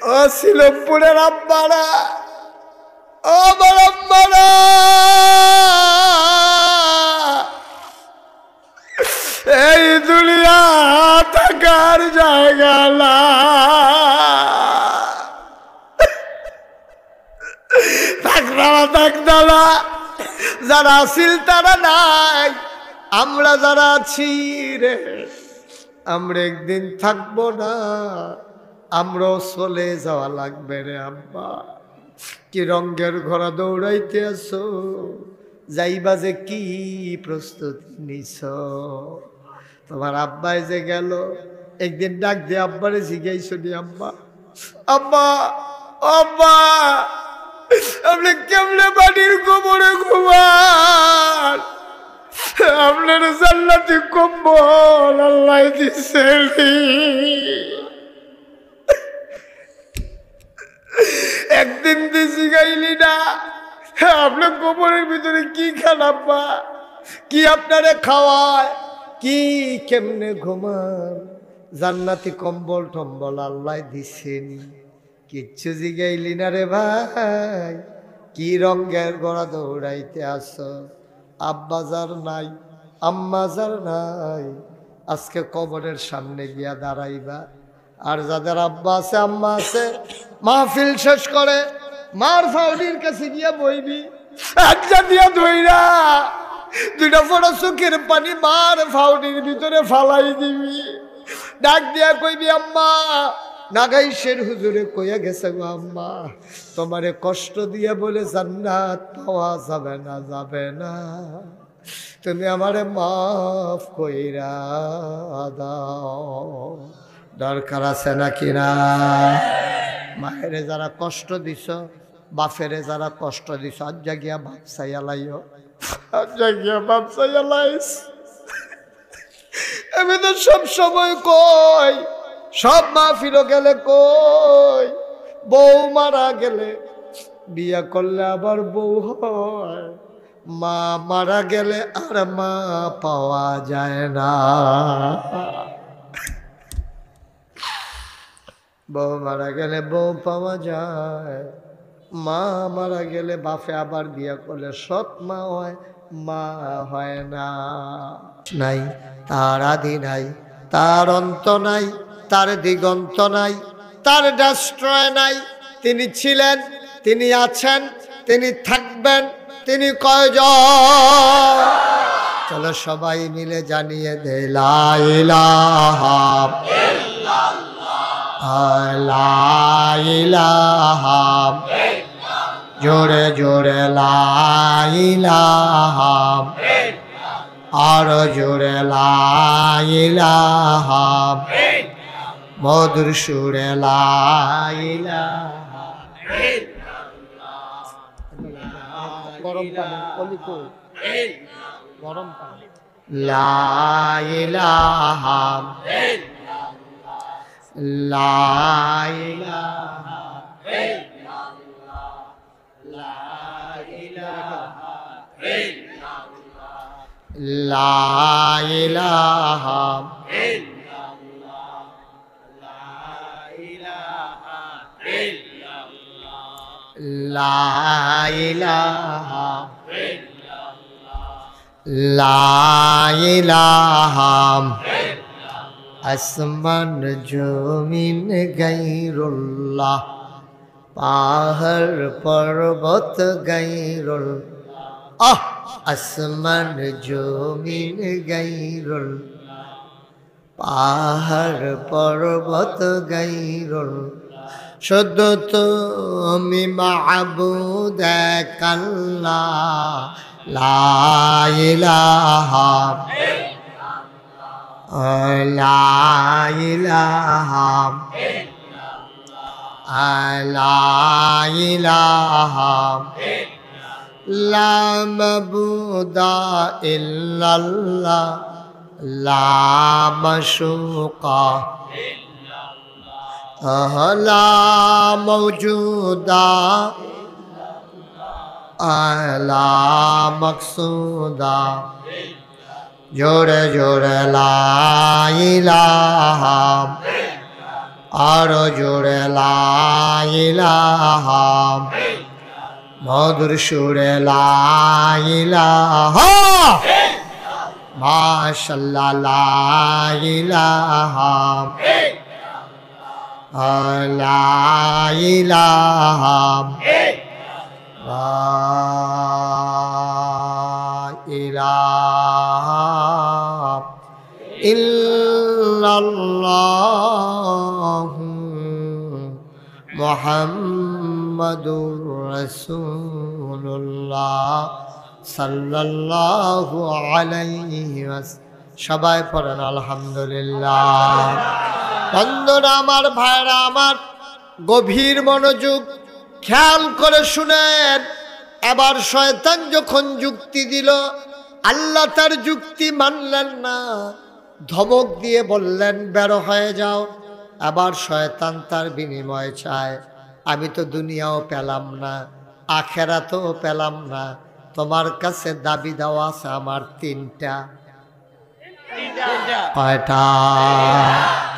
ও শিলমপুরের আব্বারা ও আমার আব্বারা এই দুনিয়া থাকার জায়গা না থাকদালা যারা আসিল তারা নাই আমরা যারা আছি রে আমরা একদিন থাকবো না আমরাও চলে যাওয়া লাগবে রে আব্বা কি রঙের ঘোড়া দৌড়াইতে আসো যাইবা যে কি প্রস্তুতি নিছ তোমার আব্বাই যে গেল একদিন ডাক দিয়ে আব্বারে জিজ্ঞাইছো নি আব্বা আব্বা আব্বা আপনি কেমনে বাড়ির গোবরে ঘুমান আপনার জান্নাতি কম্বল আল্লাহ দিছে একদিন দিছি গাইলি না আপনার গোবরের ভিতরে কি খান আব্বা কি আপনারে খাওয়ায় কি কেমনে ঘুমান জান্নাতি কম্বল টম্বল আল্লাহ দিছেন কিচ্ছু জিগাইলি না রে ভাই কি রঙের গড়া দৌড়াইতে আসো আব্বা যার নাই আম্মা যার নাই আজকে কবরের সামনে গিয়া দাঁড়াইবা আর যাদের আব্বা আছে আম্মা আছে মাহফিল শেষ করে মার ফাউডির কাছে গিয়া বইবি একটা দিয়া ধইরা দুইটা ফোটা চোখের পানি মার ফাউডির ভিতরে ফালাই দিবি ডাক দিয়া কইবি আম্মা নাগাইশের হুজুরে কইয়া গেছে গো আম্মা তোমারে কষ্ট দিয়ে বলে জান্নাত পাওয়া যাবে না তুমি আমারে মাফ কইরা দাও দরকার আছে নাকি না মায়েরে যারা কষ্ট দিছ বাপেরে যারা কষ্ট দিছ আজ জাগিয়া বাপ চাইয়ালাইও আজ জাগিয়া বাপ চাইয়ালাইস আমি তো সব সময় কই সব মাহফিলও গেলে কই বউ মারা গেলে বিয়া করলে আবার বউ হয় মা মারা গেলে আর মা পাওয়া যায় না বউ মারা গেলে বউ পাওয়া যায় মা মারা গেলে বাপে আবার বিয়া করলে সৎ মা হয় মা হয় না নাই তার আদি নাই তার অন্ত নাই তার দিগন্ত নাই তার ডাস্ট্রয় নাই তিনি ছিলেন তিনি আছেন তিনি থাকবেন তিনি কয়জন চলো সবাই মিলে জানিয়ে দে লা ইলাহা ইল্লাল্লাহ লা ইলাহা জোরে জোরে লা ইলাহা আর জোরে লা ইলাহা মধুর সুরে লা ইলাহা গরম পানি কলিকো গরম পানি লা ইলাহা লা ইলাহা লা ইলাহা লা ইলাহা লা ইলাহা লা ইলাহা আসমান জমিন গায়রুল্লাহ পাহাড় পর্বত গায়রুল্লাহ আসমান জমিন গায়রুল্লাহ পাহাড় পর্বত গায়রুল্লাহ শুধু তুমি মাবুদ এক আল্লাহ লা ইলাহা লা ইলাহা লা ইলাহা লা মাবুদা ইল্লাল্লাহ লা মাশুকা লা মাওজুদা লা মাকসুদা জোরে জোরে লা ইলাহা আরো জোরে লা ইলাহা মধুর সুরে লা ইলাহা মাশাআল্লাহ লা ইলাহা লা ইলাহা লা ইলাহা ইল্লাল্লাহু মুহাম্মাদুর রাসূলুল্লাহ সাল্লাল্লাহু আলাইহি ওয়াসাল্লাম। সবাই পড়েন আলহামদুলিল্লাহ। বন্ধুরা আমার, ভাইরা আমার, গভীর মনোযোগ খেয়াল করে শুনেন। এবার শয়তান যখন যুক্তি দিল, আল্লাহ তার যুক্তি মানলেন না, ধমক দিয়ে বললেন বের হয়ে যাও। আবার শয়তান তার বিনিময় চায়, আমি তো দুনিয়াও পেলাম না, আখেরাতেও পেলাম না, তোমার কাছে দাবি দেওয়া আছে আমার তিনটা। কয়টা?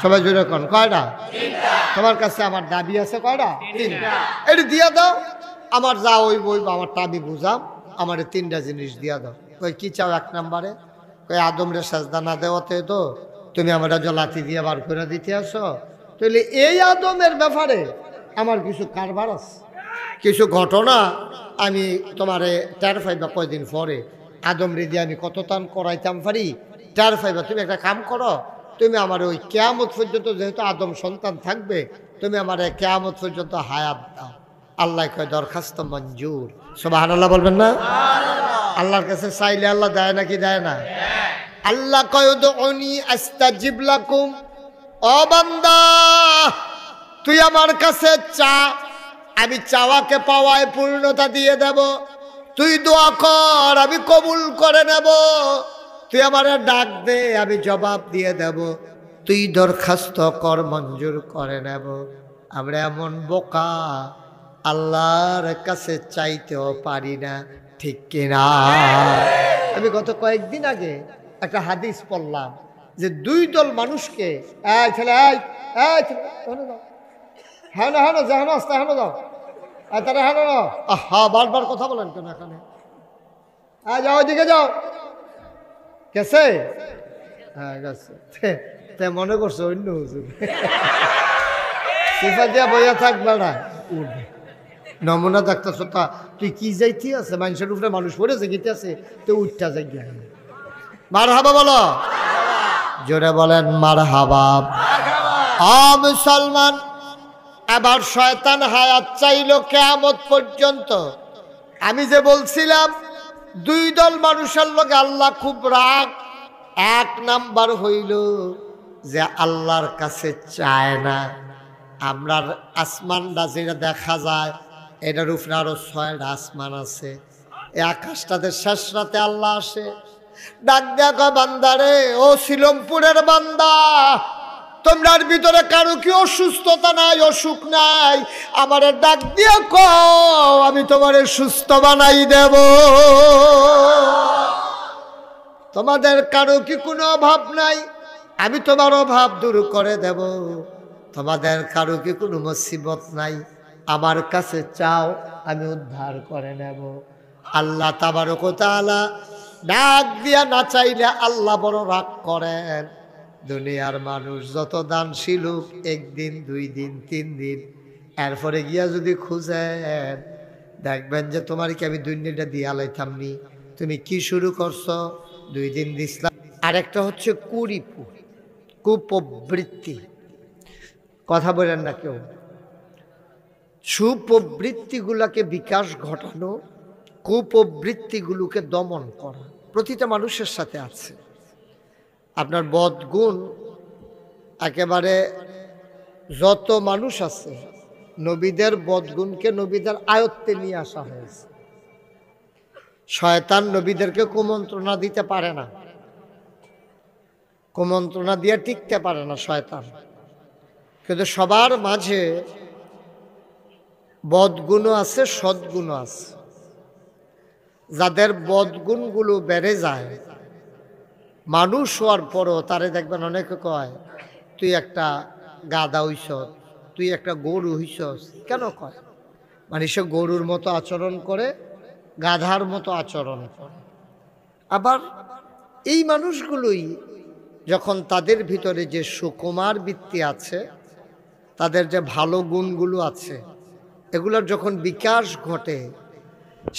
সবাই জোরে কোন কয়টা? তোমার কাছে আমার দাবি আছে কয়টা? তিনটা। এটা দিয়া দাও, আমার যা ওই বই আমার টাবি বুঝাম, আমার তিনটা জিনিস দিয়া দাও। কই কি চাও? এক নম্বরে কই আদমরে সাজদা না দেওয়াতে তো তুমি আমার লাথি দিয়ে বার করে দিতে আসো। তাহলে এই আদমের ব্যাপারে আমার কিছু কারবার আছে, কিছু ঘটনা আমি তোমারে টের পাইবা কয়দিন পরে। আদম রেদি আমি কত টান করাইতাম পারি টের পাইবা। তুমি একটা কাম করো, তুমি আমার ওই কিয়ামত পর্যন্ত, যেহেতু আদম সন্তান থাকবে, তুমি আমার কিয়ামত পর্যন্ত হায়াত দাও। আল্লাহ কয় দরখাস্ত মঞ্জুর। সুবহানাল্লাহ বলবেন না? আল্লাহর কাছে চাইলে আল্লাহ দেয় নাকি দেয় না? আল্লাহ কয় উদউনি আস্তাজিব লাকুম। ও বান্দা, তুই আমার কাছে চা, আমি চাওয়াকে পাওয়ায় পূর্ণতা দিয়ে দেব। তুই দোয়া কর, আমি কবুল করে নেব। তুই আমার ডাক দে, আমি জবাব দিয়ে দেব। তুই দরখাস্ত কর, মঞ্জুর করে নেব। আমরা এমন বোকা, আল্লাহর কাছে চাইতেও পারি না, ঠিক কিনা? আমি গত কয়েকদিন আগে একটা হাদিস পড়লাম যে দুই দল মানুষকে, হ্যাঁ না হ্যাঁ যাও আসতে হ্যাঁ যাও তারা হ্যাঁ না, আহা বারবার কথা বলেন কেন এখানে? হ্যাঁ যাও, ওইদিকে যাও। গেছে? হ্যাঁ গেছে। মনে করছো অন্য হুজুর সিফা দিয়া বইয়া থাকবে না, উঠবে নমুনা ডাক্তার সত্তা। তুই কি যাইতে আছে? মানুষের উপরে মানুষ পড়েছে গীতে আছে, তো উঠটা যাই গিয়া। মার হাবা বলো, জোরে বলেন মার হাবা। মুসলমান, এবার শয়তান হায়াত চাইল কিয়ামত পর্যন্ত। আমি যে বলছিলাম দুই দল মানুষের লগে আল্লাহ খুব রাগ। এক নাম্বার হইল যে আল্লাহর কাছে চায় না। আমরার আসমানটা যেটা দেখা যায়, এটার উপরে আরো 6টা আসমান আছে। এই আকাশটাতে শেষ রাতে আল্লাহ আসে, ডাক দেখা বান্দারে, ও শিলমপুরের বান্দা, তোমরার ভিতরে কারো কি অসুস্থতা নাই, অসুখ নাই, আমারে ডাক দিয়ে কও, আমি তোমারে সুস্থ বানাই দেব। তোমাদের কারো কি কোনো অভাব নাই, আমি তোমার অভাব দূর করে দেব। তোমাদের কারো কি কোনো মুসিবত নাই, আমার কাছে চাও, আমি উদ্ধার করে নেব। আল্লাহ তাবারক ওয়া তাআলা ডাক দিয়া না চাইলে আল্লাহ বড় রাগ করেন। দুনিয়ার মানুষ যত দানশীল হোক, 1 দিন 2 দিন 3 দিন, এরপরে গিয়া যদি খুঁজেন, দেখবেন যে তোমার কি আমি দুনিয়াটা দিয়া লাইতামনি। তুমি কি শুরু করছো? 2 দিন দিছিলাম। আরেকটা হচ্ছে কুরিপু, কুপ্রবৃত্তি। কথা বলেন না কেউ। সুপ্রবৃত্তিগুলোকে বিকাশ ঘটানো, কুপ্রবৃত্তিগুলোকে দমন করা প্রতিটা মানুষের সাথে আছে। আপনার বদগুণ একেবারে যত মানুষ আছে, নবীদের বদগুণকে নবীদের আয়ত্তে নিয়ে আসা হয়েছে। শয়তান নবীদেরকে কুমন্ত্রণা দিতে পারে না। কুমন্ত্রণা দিয়ে টিকতে পারে না শয়তান। কিন্তু সবার মাঝে বদগুণও আছে, সদ্গুণও আছে। যাদের বদগুণগুলো বেড়ে যায়, মানুষ হওয়ার পরও তারে দেখবেন অনেকে কয় তুই একটা গাধা হইছ, তুই একটা গরু হইছস। কেন কয়? মানে সে গরুর মতো আচরণ করে, গাধার মতো আচরণ করে। আবার এই মানুষগুলোই যখন তাদের ভিতরে যে সুকুমার বৃত্তি আছে, তাদের যে ভালো গুণগুলো আছে, এগুলোর যখন বিকাশ ঘটে,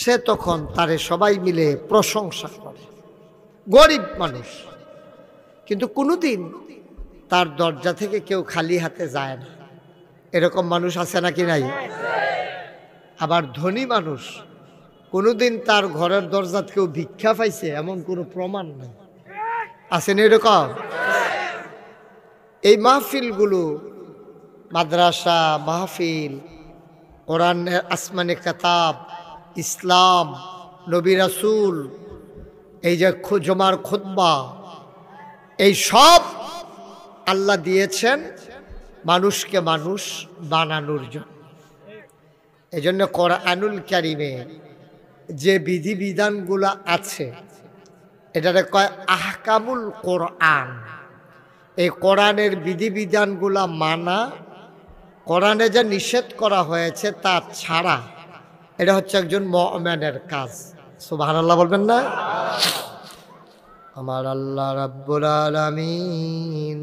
সে তখন তারে সবাই মিলে প্রশংসা করে। গরিব মানুষ, কিন্তু কোনোদিন তার দরজা থেকে কেউ খালি হাতে যায় না। এরকম মানুষ আছে নাকি নাই? আবার ধনী মানুষ, কোনোদিন তার ঘরের দরজা কেউ ভিক্ষা পাইছে এমন কোনো প্রমাণ নেই। আছেন এরকম? এই মাহফিলগুলো, মাদ্রাসা মাহফিল, কোরআন, আসমানে কিতাব, ইসলাম, নবী রাসূল, এই যে জুমার খুতবা, এই সব আল্লাহ দিয়েছেন মানুষকে মানুষ বানানোর জন্য। এই জন্য কোরআনুল কারীমে যে বিধিবিধানগুলো আছে, এটাকে কয় আহকামুল কোরআন। এই কোরআনের বিধিবিধানগুলা মানা, কোরআনে যা নিষেধ করা হয়েছে তা ছাড়া, এটা হচ্ছে একজন মুমিনের কাজ। সুবহানাল্লাহ বলবেন না? আমার আল্লাহ রাব্বুল আলামিন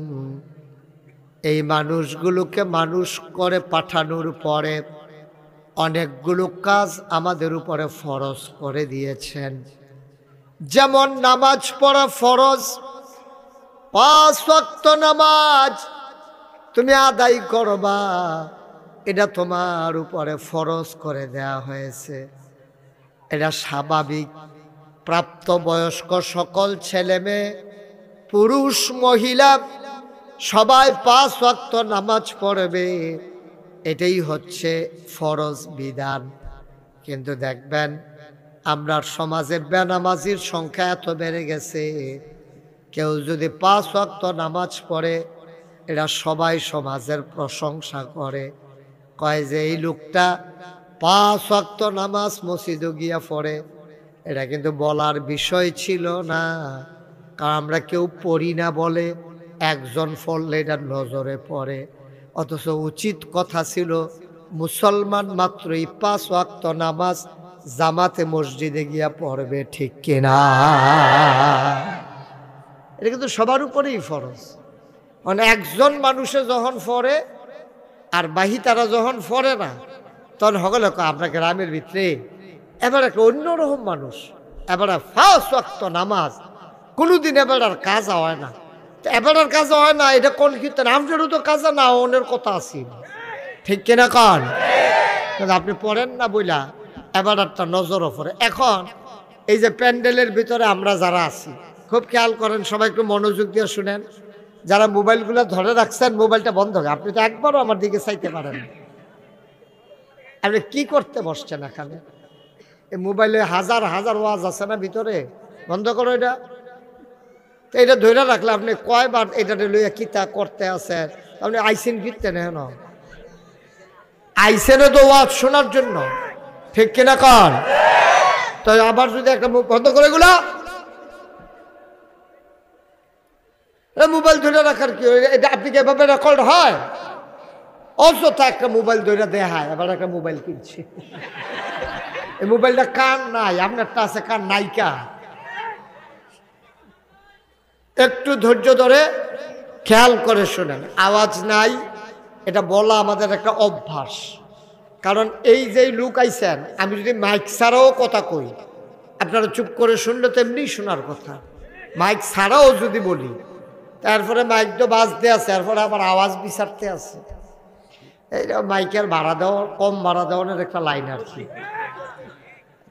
এই মানুষগুলোকে মানুষ করে পাঠানোর পরে অনেকগুলো কাজ আমাদের উপরে ফরজ করে দিয়েছেন। যেমন নামাজ পড়া ফরজ, 5 ওয়াক্ত নামাজ তুমি আদায় করবা, এটা তোমার উপরে ফরজ করে দেয়া হয়েছে। এটা স্বাভাবিক। প্রাপ্তবয়স্ক সকল ছেলে মেয়ে, পুরুষ মহিলা সবাই 5 ওয়াক্ত নামাজ পড়বে, এটাই হচ্ছে ফরজ বিধান। কিন্তু দেখবেন আমরা সমাজে বেনামাজির সংখ্যা এত বেড়ে গেছে, কেউ যদি 5 ওয়াক্ত নামাজ পড়ে, এরা সবাই সমাজের প্রশংসা করে, কয় যে এই লোকটা 5 ওয়াক্ত নামাজ মসজিদে গিয়া পড়ে। এটা কিন্তু বলার বিষয় ছিল না, কারণ আমরা কেউ পড়ি না বলে একজন পড়লে এটা নজরে পড়ে। অথচ উচিত কথা ছিল মুসলমান মাত্রই 5 ওয়াক্ত নামাজ জামাতে মসজিদে গিয়া পড়বে, ঠিক কিনা? এটা কিন্তু সবার উপরেই ফরজ। মানে একজন মানুষে যখন পড়ে আর বাহি তারা যখন পড়ে না, তখন হগলে আমরা গ্রামের ভিতরে এবার একটা অন্যরকম মানুষ, এবার 5 ওয়াক্ত নামাজ কোনোদিন এবার আর কাজ হয় না। এবার আর কাজ হয় না, এটা কোন কীর্তন? আমরাও তো কাজা না অনের কথা আছি, ঠিক কিনা কন? আপনি পড়েন না বইলা এবার একটা নজরও পড়ে। এখন এই যে প্যান্ডেলের ভিতরে আমরা যারা আছি, খুব খেয়াল করেন, সবাই একটু মনোযোগ দিয়ে শুনেন। যারা মোবাইলগুলো ধরে রাখছেন, মোবাইলটা বন্ধ হবে। আপনি তো একবারও আমার দিকে চাইতে পারেন। আপনি কি করতে বসছেন এখানে? এই মোবাইলে হাজার হাজার ওয়াজ আছে না ভিতরে, বন্ধ করো এটা। তো এটা ধরে রাখলে আপনি কয়বার এটা লইয়া কিতা করতে আছেন? আপনি আইসেন ফিরতে নেন, আইসেনে তো ওয়াজ শোনার জন্য, ঠিক কিনা কন? তো আবার যদি একটা বন্ধ করে এগুলা, মোবাইল ধরে রাখার কি? এটা আপনি কি এভাবে রেকর্ড হয়? অযথা একটা মোবাইল ধরে দেয়া হয়, আবার একটা মোবাইল কিনছি। এই মোবাইলটা কান নাই, আপনারটা আছে কান নাইকা। একটু ধৈর্য ধরে খেয়াল করে শোনেন। আওয়াজ নাই, এটা বলা আমাদের একটা অভ্যাস। কারণ এই যে লোক আইছেন, আমি যদি মাইক ছাড়াও কথা কই, আপনারা চুপ করে শুনলে তো এমনি শোনার কথা। মাইক ছাড়াও যদি বলি, তারপরে মাইক তো বাজতে আছে, তারপরে আবার আওয়াজ বিচারতে আছে। এইটা মাইকের ভাড়া দেওয়া, কম ভাড়া দেওয়ার একটা লাইন আর কি।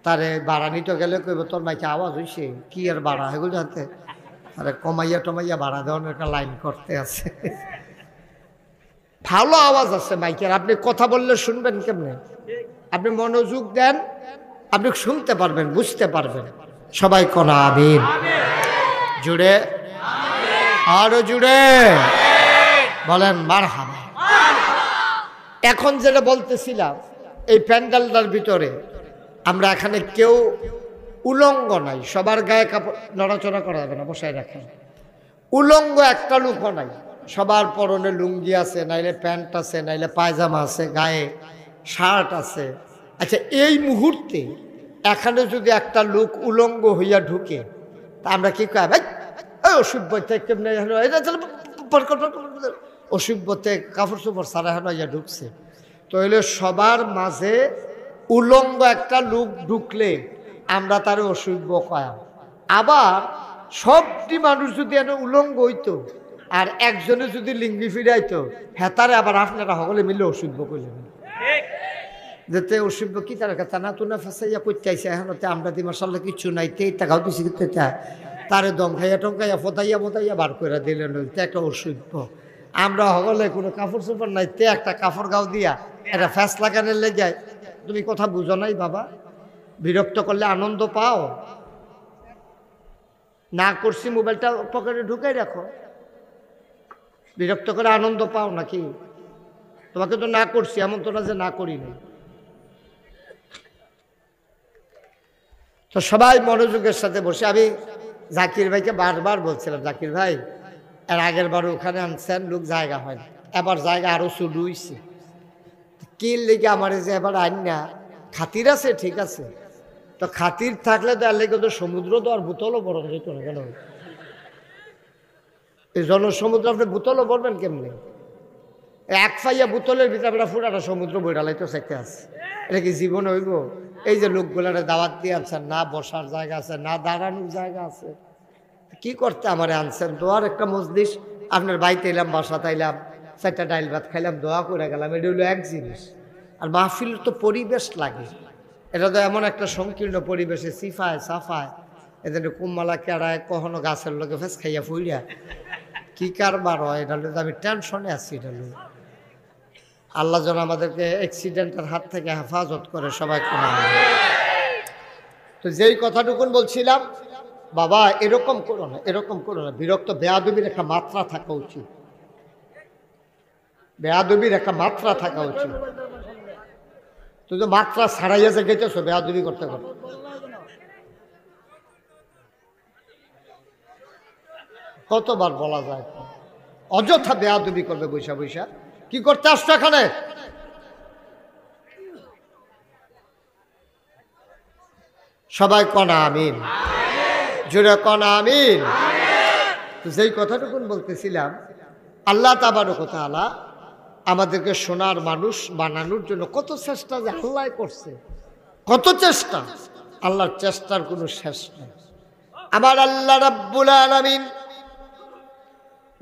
তারে ভাড়া নিতে গেলে কইব তোর মাইকে আওয়াজ হয়েছে, কি আর ভাড়া এগুলো জানতে, আরে কমাইয়া টমাইয়া ভাড়া দেওয়ার একটা লাইন করতে আছে। ভালো আওয়াজ আছে মাইকের, আপনি কথা বললে শুনবেন কেমনে? আপনি মনোযোগ দেন, আপনি শুনতে পারবেন, বুঝতে পারবেন। সবাই কোন আমিন জুড়ে আরো জুড়ে বলেন মারহাবা। এখন যেটা বলতেছিলাম, এই প্যান্ডেলটার ভিতরে আমরা এখানে কেউ উলঙ্গ নাই, সবার গায়ে কাপড় নড়াচড়া করা যাবে না, বসায় রাখেন। উলঙ্গ একটা লোকও নাই, সবার পরনে লুঙ্গি আছে, নাইলে প্যান্ট আছে, নাইলে পায়জামা আছে, গায়ে শার্ট আছে। আচ্ছা, এই মুহূর্তে এখানে যদি একটা লোক উলঙ্গ হইয়া ঢুকে, তা আমরা কি কয়? ভাই অসভ্যতে কেমনে অসভ্যতে কাপড় চোপড় সারা হেন ইয়া ঢুকছে। তো হইলে সবার মাঝে উলঙ্গ একটা লোক ঢুকলে আমরা তার অসভ্য কয়া। আবার সবটি মানুষ যদি এনে উলঙ্গ হইতো আর একজনে যদি লিঙ্গি ফিরাইতো, হেতারে আবার আপনারা সকলে মিলে অসভ্য করলেন। যেতে অসভ্য কি তার কথা না তুনা ফেসাইয়া করতে আইসে, এখন আমরা দি মাসাল্লাহ কিছু নাই, তেই টাকাও দিছি, কিন্তু তারে দম খাইয়া টঙ্কাইয়া ফতাইয়া ফতাইয়া বার করে দিলেন, একটা অসভ্য। আমরা সকলে কোনো কাপড় চোপড় নাই, তে একটা কাপড় গাও দিয়া একটা ফ্যাস লাগানোর লেগে যায়। তুমি কথা বুঝো নাই বাবা? বিরক্ত করলে আনন্দ পাও না? করছি মোবাইলটা পকেটে ঢুকাই রাখো, বিরক্ত করে আনন্দ পাও নাকি? তোমাকে তো না করছি, এমন তো না যে না করি নাই। তো সবাই মনোযোগের সাথে বসে, আমি জাকির ভাইকে বারবার বলছিলাম, জাকির ভাই এর আগের বার ওখানে আনছেন, লোক জায়গা হয় না, এবার জায়গা আরো শুরু হইছে, কি লেগে আমার যে এবার আইন না। খাতির আছে, ঠিক আছে, তো খাতির থাকলে তো এর লেগে তো সমুদ্র তো আর বোতলও বড় যেত না কেন? এই জনসমুদ্র আপনি বোতলও বলবেন কেমনি? এক ফাইয়া বোতলের ভিতরে ফুটাটা সমুদ্র বইডালাই তো চাইতে আছে, এটা কি জীবন হইব? এই যে লোকগুলার দাওয়াত দিয়ে আনছেন, না বসার জায়গা আছে, না দাঁড়ানোর জায়গা আছে, কি করতে আমারে আনছেন? দোয়ার একটা মজলিস, আপনার বাড়িতে এলাম, বাসাতে এলাম, 4টা ডাইল ভাত খাইলাম, দোয়া করে গেলাম, এটা হলো এক জিনিস। আর মাহফিল তো পরিবেশ লাগে, এটা তো এমন একটা সংকীর্ণ পরিবেশে সিফায় সাফায় এদের কুম্মালা কেড়ায়, কখনো গাছের লোকে ফেস খাইয়া ফুইয়া কি কারবার হয়, এটা হলো আমি টেনশনে আছি। এটা হলো আল্লাহ যেন আমাদেরকে অ্যাক্সিডেন্টের হাত থেকে হেফাজত করে সবাই। তো যেই কথাটুকুন বলছিলাম, বাবা এরকম করো না, এরকম করো না, বিরক্ত, বেয়াদবির একটা মাত্রা থাকা উচিত, বেয়াদবির একটা মাত্রা থাকা উচিত। তুই তো মাত্রা ছাড়াইয়া যে গেতেছো বেয়াদবি করতে করতে। কতবার বলা যায়, অযথা বেয়াদবি করবে বৈশা বৈশা। কি করতে আসছো এখানে? সবাই কনা আমিন, জোরে কনা আমিন। তো যেই কথাটুকুন বলতেছিলাম, আল্লাহ তাবারক ওয়া তাআলা আমাদেরকে সোনার মানুষ বানানোর জন্য কত চেষ্টা যে আল্লাহ করছে, কত চেষ্টা, আল্লাহর চেষ্টার কোনো শেষ নেই। আমার আল্লাহ রাব্বুল আলামিন,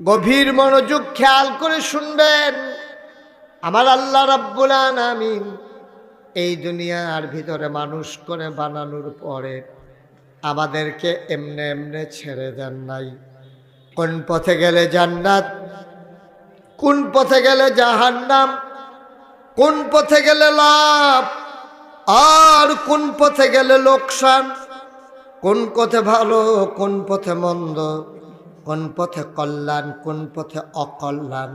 গভীর মনোযোগ খেয়াল করে শুনবেন, আমার আল্লাহ রাব্বুল আলামিন এই দুনিয়ার ভিতরে মানুষ করে বানানোর পরে আমাদেরকে এমনে এমনে ছেড়ে দেন নাই। কোন পথে গেলে জান্নাত, কোন পথে গেলে জাহান্নাম, কোন পথে গেলে লাভ আর কোন পথে গেলে লোকসান, কোন পথে ভালো কোন পথে মন্দ, কোন পথে কল্যাণ কোন পথে অকল্যাণ,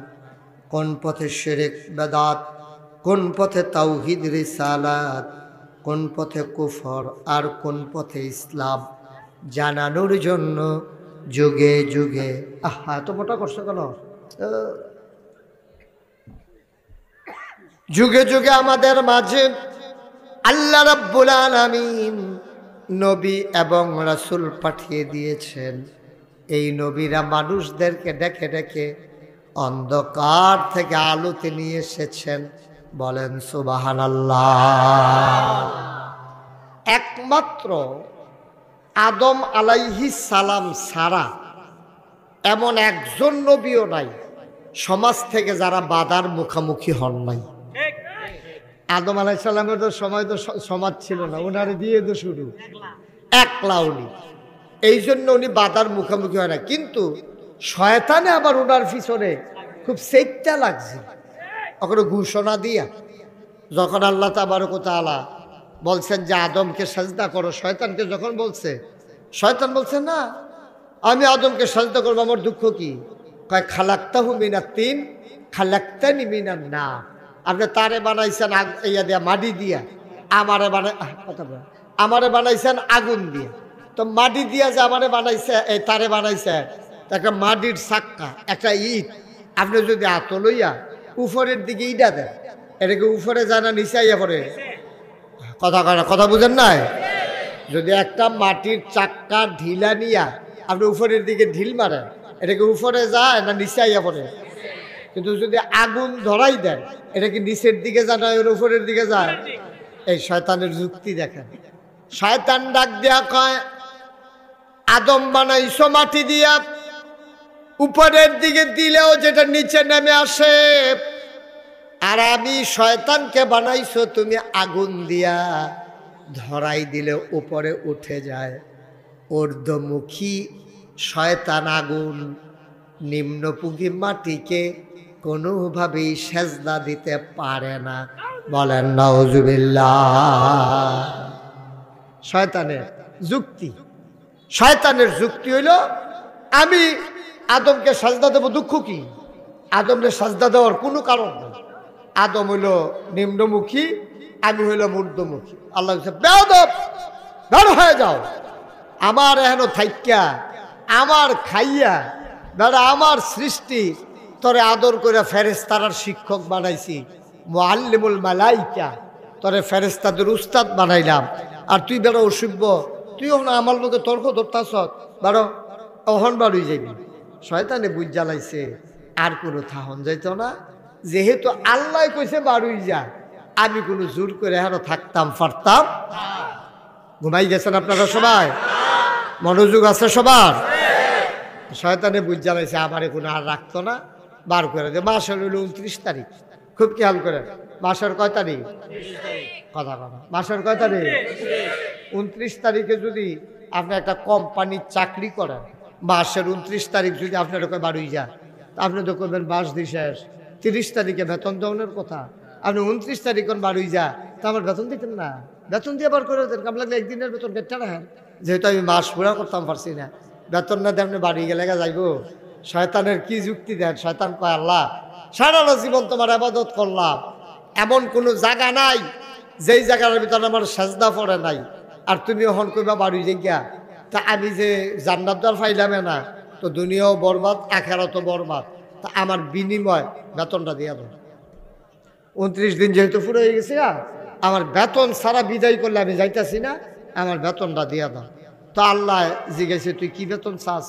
কোন পথে শিরক বেদাত, কোন পথে তাওহীদ রিসালাত, কোন পথে কুফর আর কোন পথে ইসলাম জানানোর জন্য যুগে যুগে, আহা এত মোটা করছো কেন? যুগে যুগে আমাদের মাঝে আল্লাহ রাব্বুল আলামিন নবী এবং রাসূল পাঠিয়ে দিয়েছেন। এই নবীরা মানুষদেরকে ডেকে ডেকে অন্ধকার থেকে আলোতে নিয়ে এসেছেন। বলেন সুবহানাল্লাহ। একমাত্র আদম আলাইহিস সালাম ছাড়া এমন একজন নবীও নাই সমাজ থেকে যারা বাধার মুখোমুখি হন নাই। আদম আলাইহিস সালামের তো সময় তো সমাজ ছিল না, ওনারে দিয়ে তো শুরু, একলা উনি, এই জন্য উনি বাধার মুখোমুখি হয় না। কিন্তু শয়তানে আবার ওনার পিছনে খুব সেইটা লাগছে, ওখানে ঘোষণা দিয়া যখন আল্লাহ তাবারক ওয়া তাআলা বলছেন যে আদমকে সাজদা করো, শয়তানকে যখন বলছে, শয়তান বলছে না আমি আদমকে সাজদা করবো, আমার দুঃখ কি? কয় খালাক্তাহু মিনাত তিন খালাক্তানি মিনান নার। আপনি তারে বানাইছেন ইয়া দিয়া, মাটি দিয়া, আমারে বানাইছেন আগুন দিয়ে। তো মাটি দিয়া যে আমারে বানাইছে, এই তারে বানাইছে একটা মাটির চাক্কা, একটা ইট। আপনি যদি হাত লইয়া উপরের দিকে ইটা দেন, এটাকে উপরে যায় না নিচে আইয়া পড়ে? কথা বুঝেন নাই? যদি একটা মাটির চাক্কা ঢিলা নিয়া আপনি উপরের দিকে ঢিল মারেন, এটাকে উপরে যায় না নিচে আইয়া পড়ে? কিন্তু যদি আগুন ধরাই দেন, এটা কি নিচের দিকে যায় না এর উপরের দিকে যায়? এই শয়তানের যুক্তি দেখেন। শয়তান ডাক দিয়া কয়, আদম বানাইছো মাটি দিয়া, উপরের দিকে দিলেও যেটা নিচে নেমে আসে, আর আমি শয়তানকে বানাইছো তুমি আগুন দিয়া, ধরাই দিলে উপরে উঠে যায়। ঊর্ধ্বমুখী শয়তান আগুন নিম্নমুখী মাটিকে কোনোভাবেই সেজদা দিতে পারে না। বলেন নাউজুবিল্লাহ। শয়তানের যুক্তি হইল, আমি আদমকে সাজদা দেব, দুঃখ কি? আদমকে সাজদা দেওয়ার কোনো কারণ নেই। আদম হইল নিম্নমুখী, আমি হইল ঊর্ধ্বমুখী। আল্লাহ বেয়াদব, বের হয়ে যাও। আমার এহেন থাইক্যা, আমার খাইয়া, দাদা আমার সৃষ্টি, তোরে আদর করে ফেরেশতার শিক্ষক বানাইছি, মুআল্লিমুল মালাইকা, তোরে ফেরেশতাদের উস্তাদ বানাইলাম, আর তুই বেড়ো অসভ্য, তুই না আমার লোকে তর্ক ধরতাস, বারো অহন বাড়ুই যাবি। শয়তানে বুঝ জ্বালাইছে, আর কোনো থাহন যাইত না। যেহেতু আল্লাহ কইছে বাড়ুই যা, আমি কোনো জোর করে হেন থাকতাম পারতাম? ঘুমাই গেছেন আপনারা সবাই? মনোযোগ আছে সবার? শয়তানে বুঝ জ্বালাইছে, আমারে কোনো আর রাখতো না, বার করে দে। মাসের হইল 29 তারিখ, খুব খেয়াল করে। মাসের কয় তারিখ? মাসের কয় তারিখ? 29 তারিখে যদি আপনি একটা কোম্পানির চাকরি করেন, মাসের 29 তারিখ যদি আপনার বাড়ি যান, আপনি তো করবেন মাস দিয়ে শেষ, 30 তারিখে বেতন দেওয়ার কথা, আপনি 29 তারিখ বাড়ি যা, তা আমার বেতন দিতেন না? বেতন দিয়ে বার করে দেন, কাম লাগলে একদিনের বেতন কেটে রাখেন। যেহেতু আমি মাস পুরা করতাম পারছি না, বেতন না দিয়ে আপনি বাড়ি গেলে যাইব। শয়তানের কি যুক্তি দেন? শয়তান কয়, আল্লাহ সারাটা জীবন তোমার ইবাদত করলাম, এমন কোনো জায়গা নাই যেই জায়গার ভিতরে আমার সেজদা পড়ে নাই, আর তুমি ওখান কইবা বাড়ি গিয়া, তা আমি যে জান্নাত দ্বার পাইলামে না, তো দুনিয়াও বরবাদ, আখিরাতও বরবাদ, তা আমার বিনিময় বেতনটা দিয়া দাও। 29 দিন যেহেতু পুরো হয়ে গেছে, আমার বেতন সারা বিদায় করলে আমি যাইতাছি না, আমার বেতনটা দিয়া দাও। তো আল্লাহ জিজ্ঞেসে, তুই কি বেতন চাস,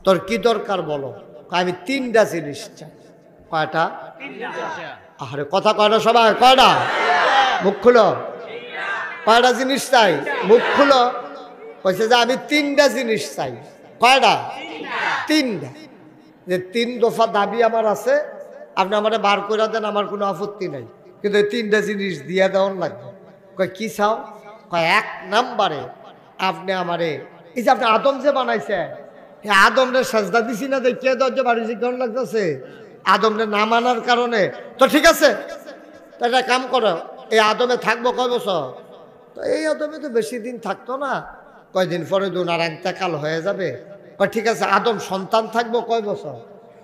তোর কি দরকার বলো? আমি 3টা জিনিস চাই। কয়টা? আরে কথা কয়টা সবাই? কয়টা? মুখ খুলো। কয়টা জিনিস চাই? মুখ খুলো। কইছে যে আমি 3টা জিনিস চাই। কয়টা? 3টা। যে 3 দফা দাবি আমার আছে, আপনি আমারে বার করে দেন, আমার কোনো আপত্তি নাই, কিন্তু এই 3টা জিনিস দিয়ে দেওয়ার লাগবে। কয় কি চাও? কয় 1 নম্বরে আপনি আমারে, এই যে আপনি আদম যে বানাইছে, আদমরে সাজদা দিছি না, দেখিয়ে দরজা বাড়ি কেমন লাগতেছে, আদমরে না মানার কারণে। তো ঠিক আছে, তো একটা কাম করো, এই আদমে থাকবো কয় বছর? তো এই আদমে তো বেশি দিন থাকতো না, কয়দিন পরে দুনার ইন্তেকাল হয়ে যাবে। কয় ঠিক আছে, আদম সন্তান থাকবো কয় বছর?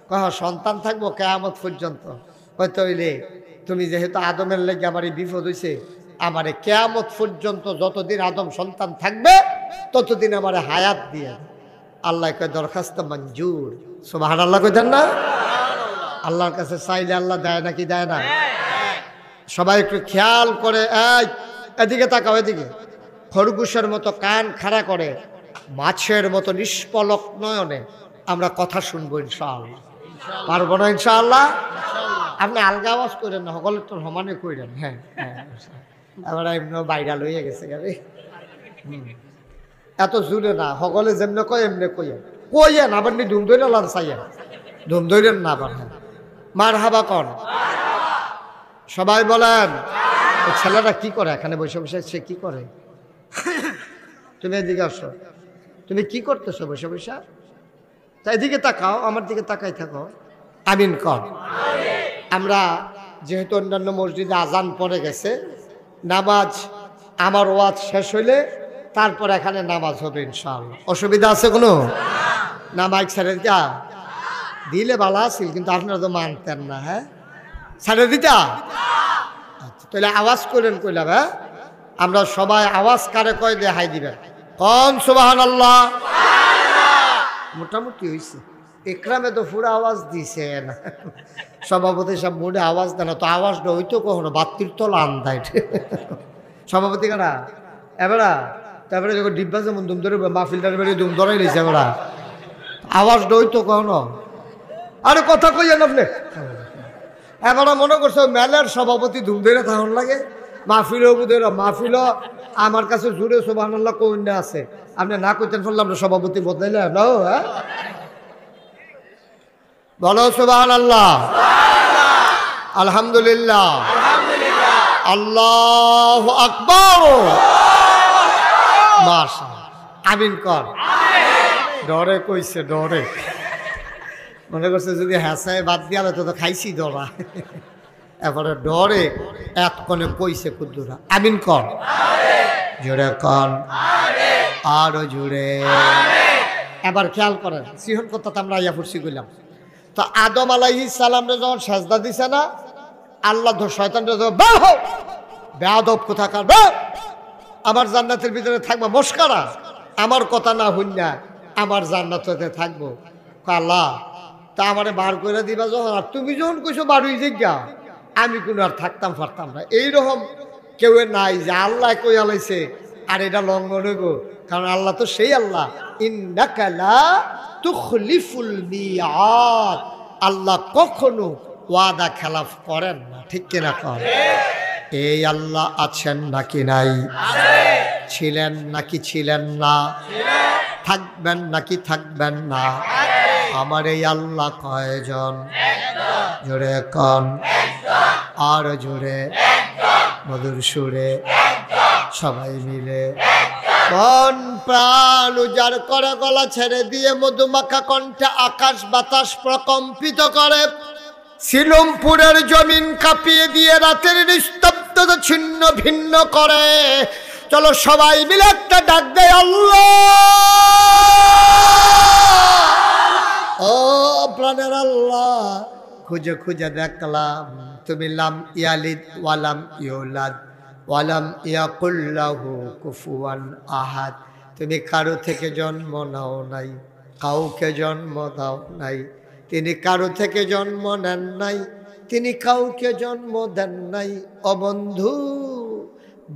কয় সন্তান থাকবো কিয়ামত পর্যন্ত। কয় তইলে তুমি যেহেতু আদমের লেগে আমার এই বিপদ হয়েছে, আমারে কিয়ামত পর্যন্ত যতদিন আদম সন্তান থাকবে ততদিন আমারে হায়াত দিয়ে। আল্লাহ কয় দরখাস্ত মঞ্জুর। সুবহানাল্লাহ কইতেন না? আল্লাহর কাছে চাইলে আল্লাহ দেয় নাকি দেয় না? সবাই একটু খেয়াল করে, এদিকে তাকাও, এদিকে। খরগোশের মতো কান খাড়া করে, মাছের মতো নিষ্পলক নয়নে আমরা কথা শুনবো ইনশাআল্লাহ। পারবো না ইনশাআল্লাহ? আপনি আলগা আওয়াজ করেন না, সকলে তো সমানে করেন। হ্যাঁ হ্যাঁ, আমরা এমনি বাইরা লইয়া গেছে গাড়ি, এত জুড়ে না, সকলে যেমনি কয় এমনি কইয়েন, আবার নি ধুম ধরে লাল চাইয়েন, ধুম ধরেন না আবার। হ্যাঁ, মার হাবা কন সবাই বলেন। ছেলেরা কি করে এখানে বসে বসে? সে কি করে? তুমি এদিকে আসো, তুমি কি করতেছো বসে বসে? তা এদিকে তাকাও, আমার দিকে তাকাই থাকো। আমিন কর। আমরা যেহেতু অন্যান্য মসজিদে আজান পড়ে গেছে, নামাজ আমার ওয়াজ শেষ হইলে তারপর এখানে নামাজ হবে ইনশাআল্লাহ। অসুবিধা আছে কোনো? না মাইক ছেড়ে দিতা দিলে ভালো আছিল, কিন্তু আপনারা তো মানতেন না। হ্যাঁ ছেড়ে দিতা? আচ্ছা তাহলে আওয়াজ করেন কইলাম। হ্যাঁ আমরা সবাই আওয়াজ কারে কয় দিয়ে হাই দিবেন। কোন সুবহানাল্লাহ। মোটামুটি হয়েছে। একরামে তো পুরো আওয়াজ দিছেন, সভাপতি সব মোড়ে আওয়াজ দেন তো আওয়াজটা হইতো কখনো বাত্তির তলা আন্দায় সভাপতি কারা এবারা। তারপরে যখন ডিব্বা যেমন দুম ধরে মাহফিলটার বেরিয়ে দুম ধরাই নিয়েছে এবারা, আওয়াজটা হইতো কখনো। আরে কথা কইয়েন আপনি। এবারা মনে করছো মেলার সভাপতি ধুম ধরে তখন লাগে, মাহফিলও বুধের মাহফিলও আমার কাছে জুড়ে সুবহানাল্লাহ কইনা আছে, আপনি না কইতেন ফেললে আমরা সভাপতি বদলাইলে না। হ্যাঁ বলো সুবহানাল্লাহ, আলহামদুলিল্লাহ, আল্লাহু আকবার, মাশাআল্লাহ। আমিন কর। ডরে কইছে, ডরে মনে করছে যদি হাসায় বাদ দিয়া তো খাইছি ডরা, এবারে ডরে এক কোণে কইছে কুদ্দুরা। আমিন কর, জোরে কর, আরো জোরে। এবার খেয়াল করেন সিহন কথা আমরা ইয়া ফুরসি কইলাম। তো আদম আলাইহিস সালামরে যখন সাজদা দিছে না, আল্লাহ শয়তানরে বেয়াদব কোথাকার, আমার জান্নাতের ভিতরে থাকবো মস্কারা, আমার কথা না হইনা আমার জান্নাতে থাকবো। আল্লাহ তা আমারে বার করে দিবা যখন, আর তুমি যখন কইছো বাড়ুই জিজ্ঞা, আমি কোনো আর থাকতাম পারতাম না। এইরকম কেউ নাই যে আল্লাহ কই আলাইছে আর এটা লঙ্ঘন হইব, কারণ আল্লাহ তো সেই আল্লাহ, ইন্নাকা লা তুখলিফুল মিয়াদ, আল্লাহ কখনো ওয়াদা খেলাফ করেন না, ঠিক কিনা কর? এই আল্লাহ আছেন নাকি নাই? ছিলেন নাকি ছিলেন না? থাকবেন নাকি থাকবেন না? আমার এই আল্লাহ কয়জন? জোরে কন, আর জোরে, মধুর সুরে, সবাই মিলে কোন প্রাণ উজাড় করে গলা ছেড়ে দিয়ে মধুমাখা কণ্ঠে আকাশ বাতাস প্রকম্পিত করে, সিলমপুরের জমিন কাঁপিয়ে দিয়ে রাতের নিস্তব্ধতা ছিন্ন ভিন্ন করে। চলো সবাই মিলে একটা ডাক দেয়, আল্লাহ। ও প্রাণের আল্লাহ, খুঁজে খুঁজে দেখলাম তুমি লাম ইয়ালিদ ওয়ালাম ইউলাদ ওয়ালাম ইয়াকুল্লাহু কুফুয়ান আহাদ, তুমি কারো থেকে জন্ম নাও নাই, কাউকে জন্ম দাও নাই। তিনি কারো থেকে জন্ম নেন নাই, তিনি কাউকে জন্ম দেন নাই। অবন্ধু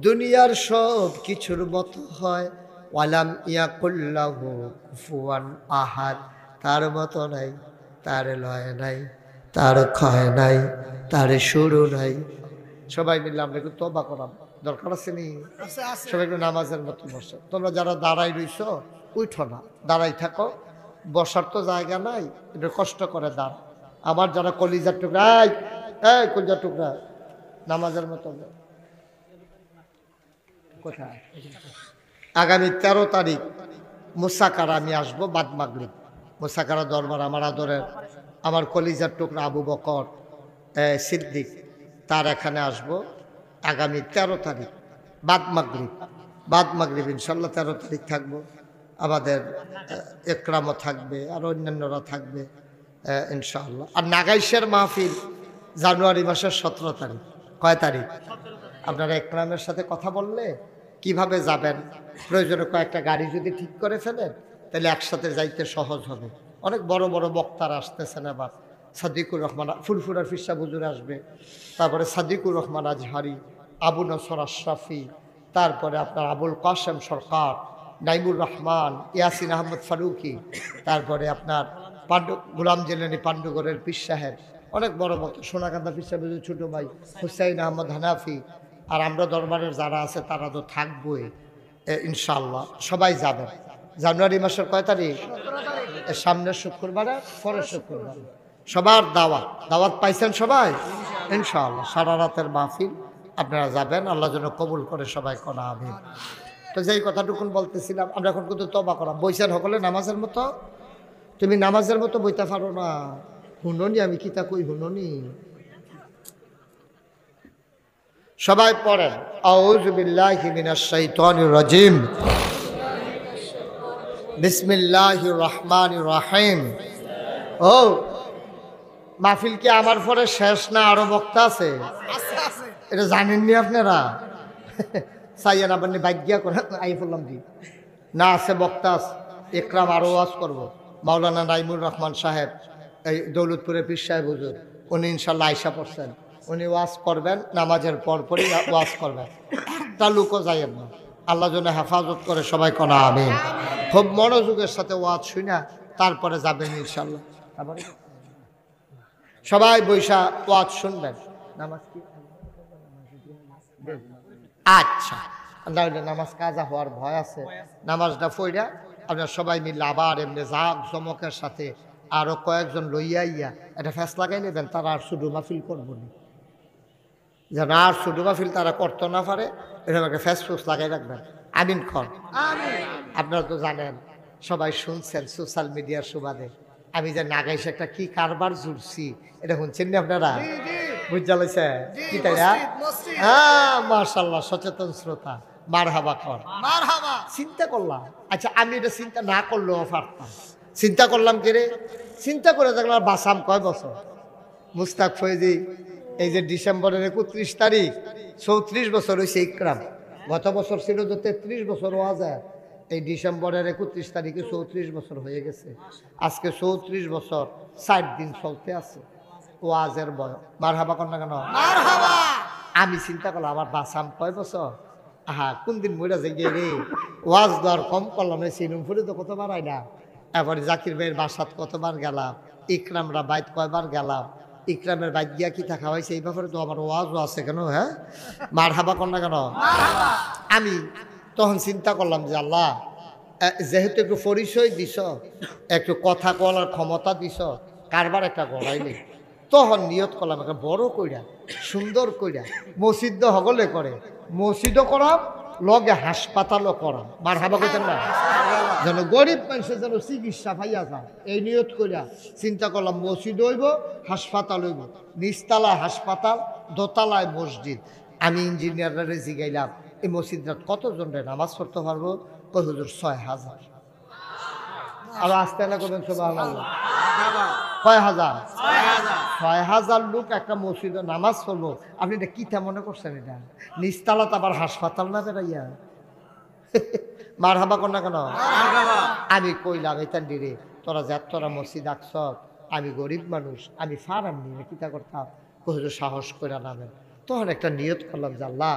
দুনিয়ার সব কিছুর মতো হয়, ওয়ালাম ইয়াকুল্লাহু কুফুয়ান আহাদ, তার মতো নাই, তার লয় নাই, তার ক্ষয় নাই, তার শুরু নাই। সবাই মিলে আমরা একটু তওবা করাম, দরকার আছে নি? সবাই একটু নামাজের মতো বসো। তোমরা যারা দাঁড়াই রইছ উঠো না, দাঁড়াই থাকো, বসার তো জায়গা নাই, একটু কষ্ট করে দাঁড়। আমার যারা কলিজার টুকরা, এই কলিজার টুকরা, নামাজের মতো কোথায়? আগামী 13 তারিখ মুসাকারা আমি আসবো, বাদ মাগরিব মুসাকারা দরবার, আমার আদরের আমার কলিজার টুকরা আবু বকর সিদ্দিক, তার এখানে আসবো আগামী 13 তারিখ বাদ মাগরিব ইনশাল্লাহ 13 তারিখ থাকবো। আমাদের একরামও থাকবে আর অন্যান্যরা থাকবে ইনশাআল্লাহ। আর নাগাইশের মাহফিল জানুয়ারি মাসের 17 তারিখ। কয় তারিখ? আপনারা একরামের সাথে কথা বললে কিভাবে যাবেন, প্রয়োজনে কয়েকটা গাড়ি যদি ঠিক করে ফেলেন তাহলে একসাথে যাইতে সহজ হবে। অনেক বড় বড় বক্তারা আসতেছেন, এবার সাদিকুর রহমান ফুরফুরার ফিরসা হুজুর আসবে, তারপরে সাদিকুর রহমান আজহারি, আবু নসর আশরাফি, তারপরে আপনার আবুল কাসেম সরকার, নাইমুর রহমান, ইয়াসিন আহমদ ফারুকি, তারপরে আপনার গোলাম জিলানী পাণ্ডুগড়ের পীর সাহেব, অনেক বড় বক্তা, সোনাকান্দা পীর সাহেবের ছোটো ভাই হুসাইন আহমদ হানাফি, আর আমরা দরবারের যারা আছে তারা তো থাকবোই ইনশাআল্লাহ। সবাই যাবেন জানুয়ারি মাসের কয় তারিখ? সামনের শুক্রবারে, পরের শুক্রবারে। সবার দাওয়াত পাইছেন সবাই ইনশাআল্লাহ। সারা রাতের মাহফিল, আপনারা যাবেন, আল্লাহ যেন কবুল করে সবাই করা আমিন। তো যেই কথাটুকুন বলতেছিলাম, আমরা এখন কিন্তু তওবা করা বইছেন সকলে নামাজের মতো। তুমি নামাজের মতো বইতে পারো না, হুননি আমি কিতা কই হুননি। সবাই পড়েন আউযু বিল্লাহি মিনাশ শাইতানির রাজিম। বিসমিল্লাহির রহমানির রহিম। ও মাহফিল কি আমার পরে শেষ না আরো বক্তা আছে? এটা জানেননি আপনারা? সাইয়ান আপনি বাগ্যা করে আই বললাম দি না আছে বক্তা আছে। একরাম আরো ওয়াজ করবো। মাওলানা নাইমুর রহমান সাহেব এই দৌলতপুরের পীর সাহেব হুজুর, উনি ইনশাল্লাহ আয়সা পড়ছেন। উনি ওয়াজ করবেন, নামাজের পরপরই ওয়াজ করবেন। একটা লোকও যাইয়েন না। আল্লাহ যেন হেফাজত করে, সবাই কোনা আমিন। খুব মনোযোগের সাথে ওয়াজ শুনা তারপরে যাবেন ইনশাল্লাহ। তারপরে সবাই বৈশা ওয়াজ শুনবেন। নামাজ কি আচ্ছা নামাজ কাজা হওয়ার ভয় আছে, নামাজটা পড়া আপনার সবাই মিলে আবার এমনি জাক জমকের সাথে আরো কয়েকজন লইয়া ইয়া একটা ফ্যাস লাগাই নেবেন। তারা আর শুধু মাহফিল করবো না, যেন আর শুধু মাহফিল তারা করতে না পারে, এরকম একটা ফ্যাস ফুস লাগাই রাখবেন। আমিন খন। আপনারা তো জানেন, সবাই শুনছেন সোশ্যাল মিডিয়ার সুবাদে আমি যে নাগাইছে একটা কি কারবার জুড়ছি, এটা শুনছেন না আপনারা? বুঝা লাইছে কি তাই? হ্যাঁ মাশাআল্লাহ, সচেতন শ্রোতা, মারহাবা কর। চিন্তা করলাম, আচ্ছা আমি এটা চিন্তা না করলেও পারতাম। চিন্তা করলাম কি রে, চিন্তা করে দেখলাম বাসাম কয় বছর। মুস্তাক ফয়েজি এই যে ডিসেম্বরের 31 তারিখ 34 বছর হয়েছে ইকরাম। গত বছর ছিল তো 33 বছর হওয়া যায়। এই ডিসেম্বরের 31 তারিখে 34 বছর হয়ে গেছে। আজকে 34 বছর 60 দিন চলতে আছে ওয়াজের বয়স। মারহাবা কর না কেন? আমি চিন্তা করলাম আমার বাসাম কয় বছর, আহা কোন দিন মইরা যাই রে। ওয়াজ দর কম করলাম, সিনুমপুরে তো কতবার আইনা, এবারে জাকির ভাইয়ের বাসাত কতবার গেলাম, ইকরামরা বাইত কয়বার গেলাম, ইকরামের বাইত গিয়া কি থাকা হয়েছে, এই ব্যাপারে তো আমার ওয়াজও আছে কেন। হ্যাঁ মারহাবা কর না কেন? আমি তখন চিন্তা করলাম যে আল্লাহ যেহেতু একটু পরিচয় দিছ, একটু কথা বলার ক্ষমতা দিছ, কারবার একটা গড়াইলে, তখন নিয়ত করলাম একটা বড় কইরা সুন্দর কইরা মসজিদ হগলে করে, মসজিদও করাম লগে হাসপাতালও করাম। মারহাবা কইতেন না? যেন গরিব মানুষের যেন চিকিৎসা পাইয়া যায়, এই নিয়ত কইরা চিন্তা করলাম মসজিদ হইব, হাসপাতাল হইব, নিচতলায় হাসপাতাল, দোতলায় মসজিদ। আমি ইঞ্জিনিয়াররা জিগাইলাম এই মসজিদটা কতজন নামাজ পড়তে পারবো? কই হুজুর 6000। আর আসতে না করবেন সুবহানাল্লাহ। কয় হাজার? 6000 লোক একটা মসজিদে নামাজ পড়লো। আপনি এটা কিতা মনে করছেন? এটা নিচতলাতে আবার হাসপাতাল না বেড়াইয়া? মারহাবা কর না কেন? আমি কইলাম এটা দিরে তোরা মসজিদ আঁকছ, আমি গরিব মানুষ, আমি ফারাম নিয়ে কিতা করতাম। হুজুর সাহস করে নামেন। তখন একটা নিয়ত করলাম যে আল্লাহ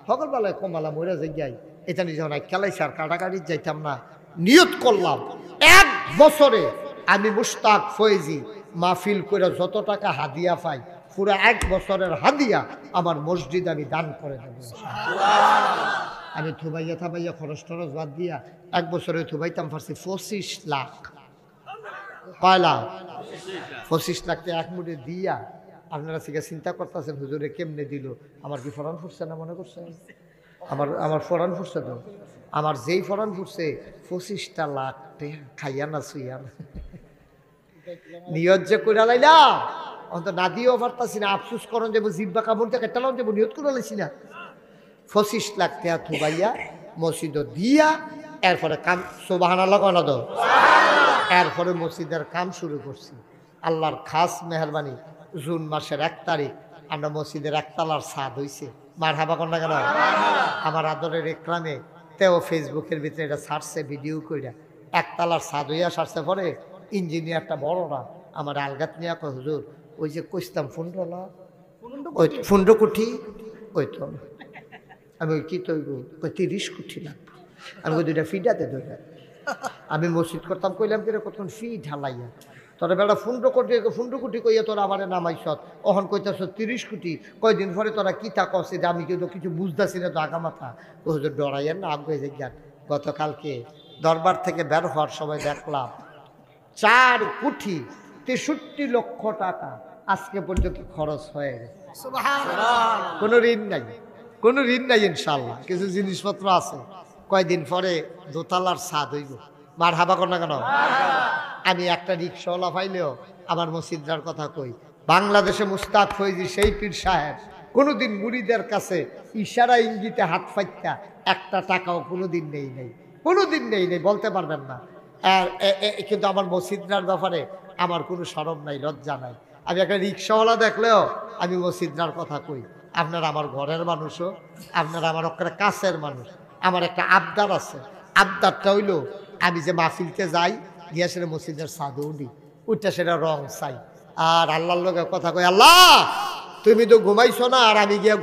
সকালবেলায় কমালা মরে যাই, এটা নিয়ে যখন খেলাইছে আর কাটাকাটি যাইতাম না, নিয়ত করলাম 1 বছরে আমি মুস্তাক ফয়েজি মাহফিল করে যত টাকা হাদিয়া পাই, পুরো 1 বছরের হাদিয়া আমার মসজিদ আমি দান করে দেব। আমি থুবাইয়া থাবাইয়া খরচ টরচ বাদ দিয়া 1 বছরে থুবাইতাম পারছি 25 লাখ। কয় লাখ? 25 লাখটা এক মুঠে দিয়া আপনারা থেকে চিন্তা করতেছেন হুজুরে কেমনে দিল। আমার কি ফরান ফুটছে না মনে করছেন? আমার ফরান ফুটছে তো। আমার যেই ফরান ফুটছে 25টা লাখ খাইয়া না শুইয়া না। নিয়ত যে করে লাইলাম অন্ত না দিয়েও পারতাছি না। আফসুস করন যাবো, জিব্বা কামড় থেকে টালাম যাবো, নিয়ত করে লাইছি না। 25 লাখ টাকা থুবাইয়া মসজিদ দিয়া এরপরে কাম সুবহানাল্লাহ কয় না তো, এরপরে মসজিদের কাম শুরু করছি। আল্লাহর খাস মেহরবানি, জুন মাসের 1 তারিখ আমরা মসজিদের 1 তলার ছাদ হইছে। মারহাবা কর না কেন? আমার আদরের একরামে তেও ফেসবুকের ভিতরে এটা ছাড়ছে ভিডিও কইরা। 1 তলার ছাদ হইয়া সারছে। পরে ইঞ্জিনিয়ারটা বড়রা আমার আলগাত নিয়ে কয় হুজুর ওই যে কইতাম 15 লাখ ওই 15 কোটি ওই তো। আমি ওই কি তৈব 30 কোটি লাগবে। আমি ওই 2টা ফিডাতে ধরে আমি মসজিদ করতাম, কইলাম কিরে কতক্ষণ ফি ঢালাইয়া তোরা বেড়া 15 কোটি কইয়া তোরা আমার নামাইছ, অহন কইতাছ 30 কোটি। কয়দিন পরে তোরা কি তা কছে যে আমি কিন্তু কিছু বুঝতেছি না তো আগা মাথা। ও হুজুর ডরাইয়েন না, আগে যান। গতকালকে দরবার থেকে বের হওয়ার সময় দেখলাম 4 কোটি 63 লক্ষ টাকা আজকে পর্যন্ত খরচ হয়ে গেছে। কোনো ঋণ নাই, কোনো ঋণ নাই ইনশাল্লাহ। কিছু জিনিসপত্র আছে, কয়দিন পরে দোতলার ছাদ হইব। মারহাবা কর না কেন? আমি একটা রিক্সাওয়ালা পাইলেও আমার মসজিদটার কথা কই। বাংলাদেশে মুস্তাক ফয়েজি সেই পীর সাহেব কোনোদিন মুরিদের কাছে ইশারা ইঙ্গিতে হাত ফাইত্যা একটা টাকাও কোনোদিন নেই, কোনোদিন নেই বলতে পারবেন না। কিন্তু আমার মসজিদটার ব্যাপারে আমার কোনো শরম নাই, লজ্জা নাই। আমি একটা রিক্সাওয়ালা দেখলেও আমি মসজিদটার কথা কই। আপনার আমার ঘরের মানুষও, আপনার আমার একটা কাছের মানুষ। আমার একটা আবদার আছে, আবদারটা হইল আমি যে মাহফিলতে যাই গিয়া সেটা মসজিদের ছাদে উঠি, উঠতে সেটা রং চাই আর আল্লাহর লোকের কথা কই, আল্লাহ তুমি তো ঘুমাইছো না, আর আমি গিয়া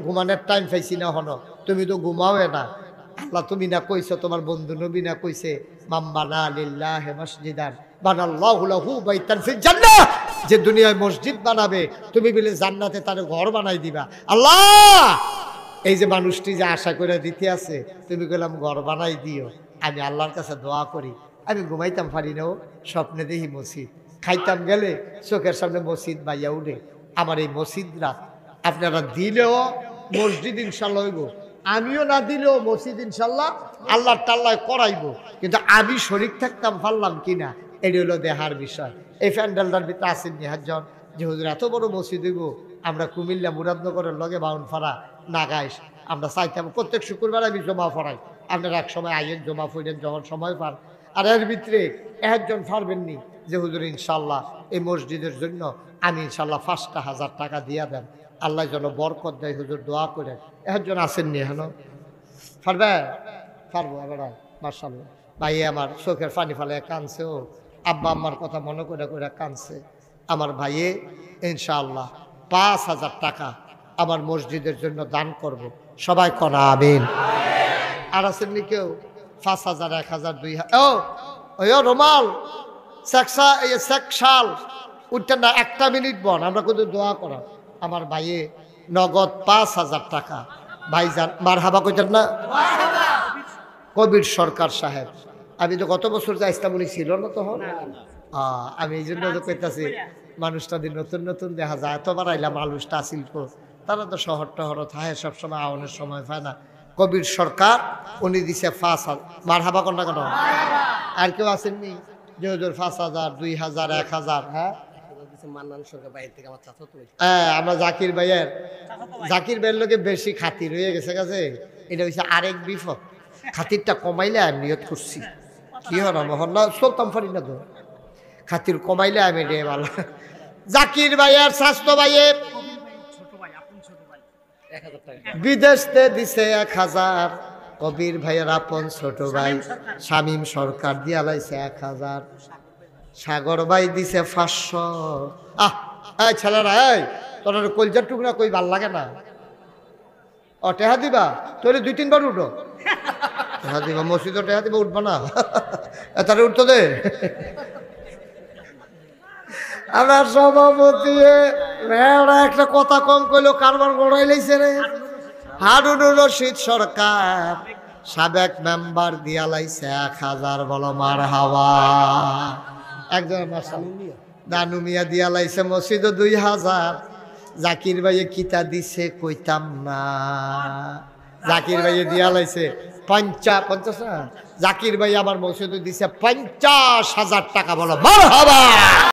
ঘুমানোর টাইম পাইছি না, হনো তুমি তো ঘুমাও না। আল্লাহ তুমি না কইছো, তোমার বন্ধু নবী না কইছে, মাম্বানা লিল্লাহি মসজিদান বানাল্লাহু লাহু বাইতান ফিল জান্নাহ, যে দুনিয়ায় মসজিদ বানাবে তুমি বলে জান্নাতে তার ঘর বানাই দিবা। আল্লাহ এই যে মানুষটি যে আশা করে দিতে আছে, তুমি বললাম ঘর বানাই দিও। আমি আল্লাহর কাছে দোয়া করি, আমি ঘুমাইতাম পারি না, স্বপ্নে দেখি মসজিদ, খাইতাম গেলে চোখের সামনে মসজিদ বাইয়া উঠে। আমার এই মসজিদরা আপনারা দিলেও মসজিদ ইনশাল্লাহ হইব, আমিও না দিলেও মসজিদ ইনশাল্লাহ আল্লাহ টাল্লাহ করাইব, কিন্তু আমি শরীক থাকতাম পারলাম কিনা এটি হলো দেহার বিষয়। এই প্যান্ডেলটার ভিতরে আসেন নিহাজন যে হুজুর এত বড় মসজিদ হইব, আমরা কুমিল্লা মুরাদনগরের লগে বাউনপাড়া নাগাইশ আমরা চাইতাম প্রত্যেক শুক্রবার আমি জমা পড়াই, আপনারা এক সময় আইয়েন জমা পড়েন যখন সময় পান। আর এর ভিতরে একজন পারবেননি যে হুজুর ইনশাল্লাহ এই মসজিদের জন্য আমি ইনশাল্লাহ 5,000 টাকা দিয়া দেন, আল্লাহ যেন বরকত দেয়, হুজুর দোয়া করেন। একজন আসেননি হেন, পারবে? পারবো এবার মার্শাল্লাহ। ভাই আমার চোখের পানি ফালে কানছে, ও আব্বা আম্মার কথা মনে করে করে কানছে। আমার ভাইয়ে ইনশাআল্লাহ 5,000 টাকা আমার মসজিদের জন্য দান করব, সবাই করা আমিন। আর আসেননি কেউ? 5,000, 1,000, 2,000। ও রোমাল শাল উঠতেন না, 1 মিনিট বন, আমরা কিন্তু দোয়া করা। আমার ভাইয়ে নগদ 5,000 টাকা, ভাইজান মারহাবা কইতেন না? কবির সরকার সাহেব, আমি তো গত বছর যা ইসলামী ছিল না তখন, আমি এই জন্য তো কইতাছি মানুষটা দিন নতুন নতুন দেখা যায়, এতবার আইলাম মানুষটা আসিল তো, তারা তো শহর টহর থাকে সবসময়, আওয়ানোর সময় পায় না। কবির সরকার উনি দিছে 5,000, মারহাবা কন্যা কেন? আর কেউ আসেননি যে হুজুর 5,000, 2,000, 1,000? হ্যাঁ আমরা জাকির ভাইয়ের লোকে বেশি খাতির হয়ে গেছে গেছে, এটা হচ্ছে আরেক বিপদ। খাতিরটা কমাইলে আমি নিয়ত করছি, কি হয় না মোহন না চলতাম পারি না তো, খাতির কমাইলে আমি রে ভালো। জাকির ভাইয়ের স্বাস্থ্য ভাইয়ের বিদেশতে দিছে 1,000, কবির ভাইয়ের আপন ছোট ভাই শামীম সরকার দিয়া লাইছে 1,000, সাগর ভাই দিছে 500। এই ছেলেরা, এই তোর কলজার টুকরা কই ভাল লাগে না? টেহা দিবা তোর 2-3 বার উঠো, টেহা দিবা মসজিদ, টেহা দিবা, উঠবা না তারা উঠতো দে। আমার সভাপতি একটা কথা কম কইলো, কারবার গড়াই লাইছে রে। হারুনুর রশিদ সরকার সাবেক মেম্বার দিয়া লাইছে 1,000, বলো মারহাবা। একজন দানু মিয়া দিয়া লাইছে মসজিদ 2,000। জাকির ভাইয়ে কিতা দিছে কইতাম না, জাকির ভাইয়ে দিয়া লাইছে 50 না, জাকির ভাই আমার মসজিদে দিছে 50,000 টাকা, বলো মারহাবা।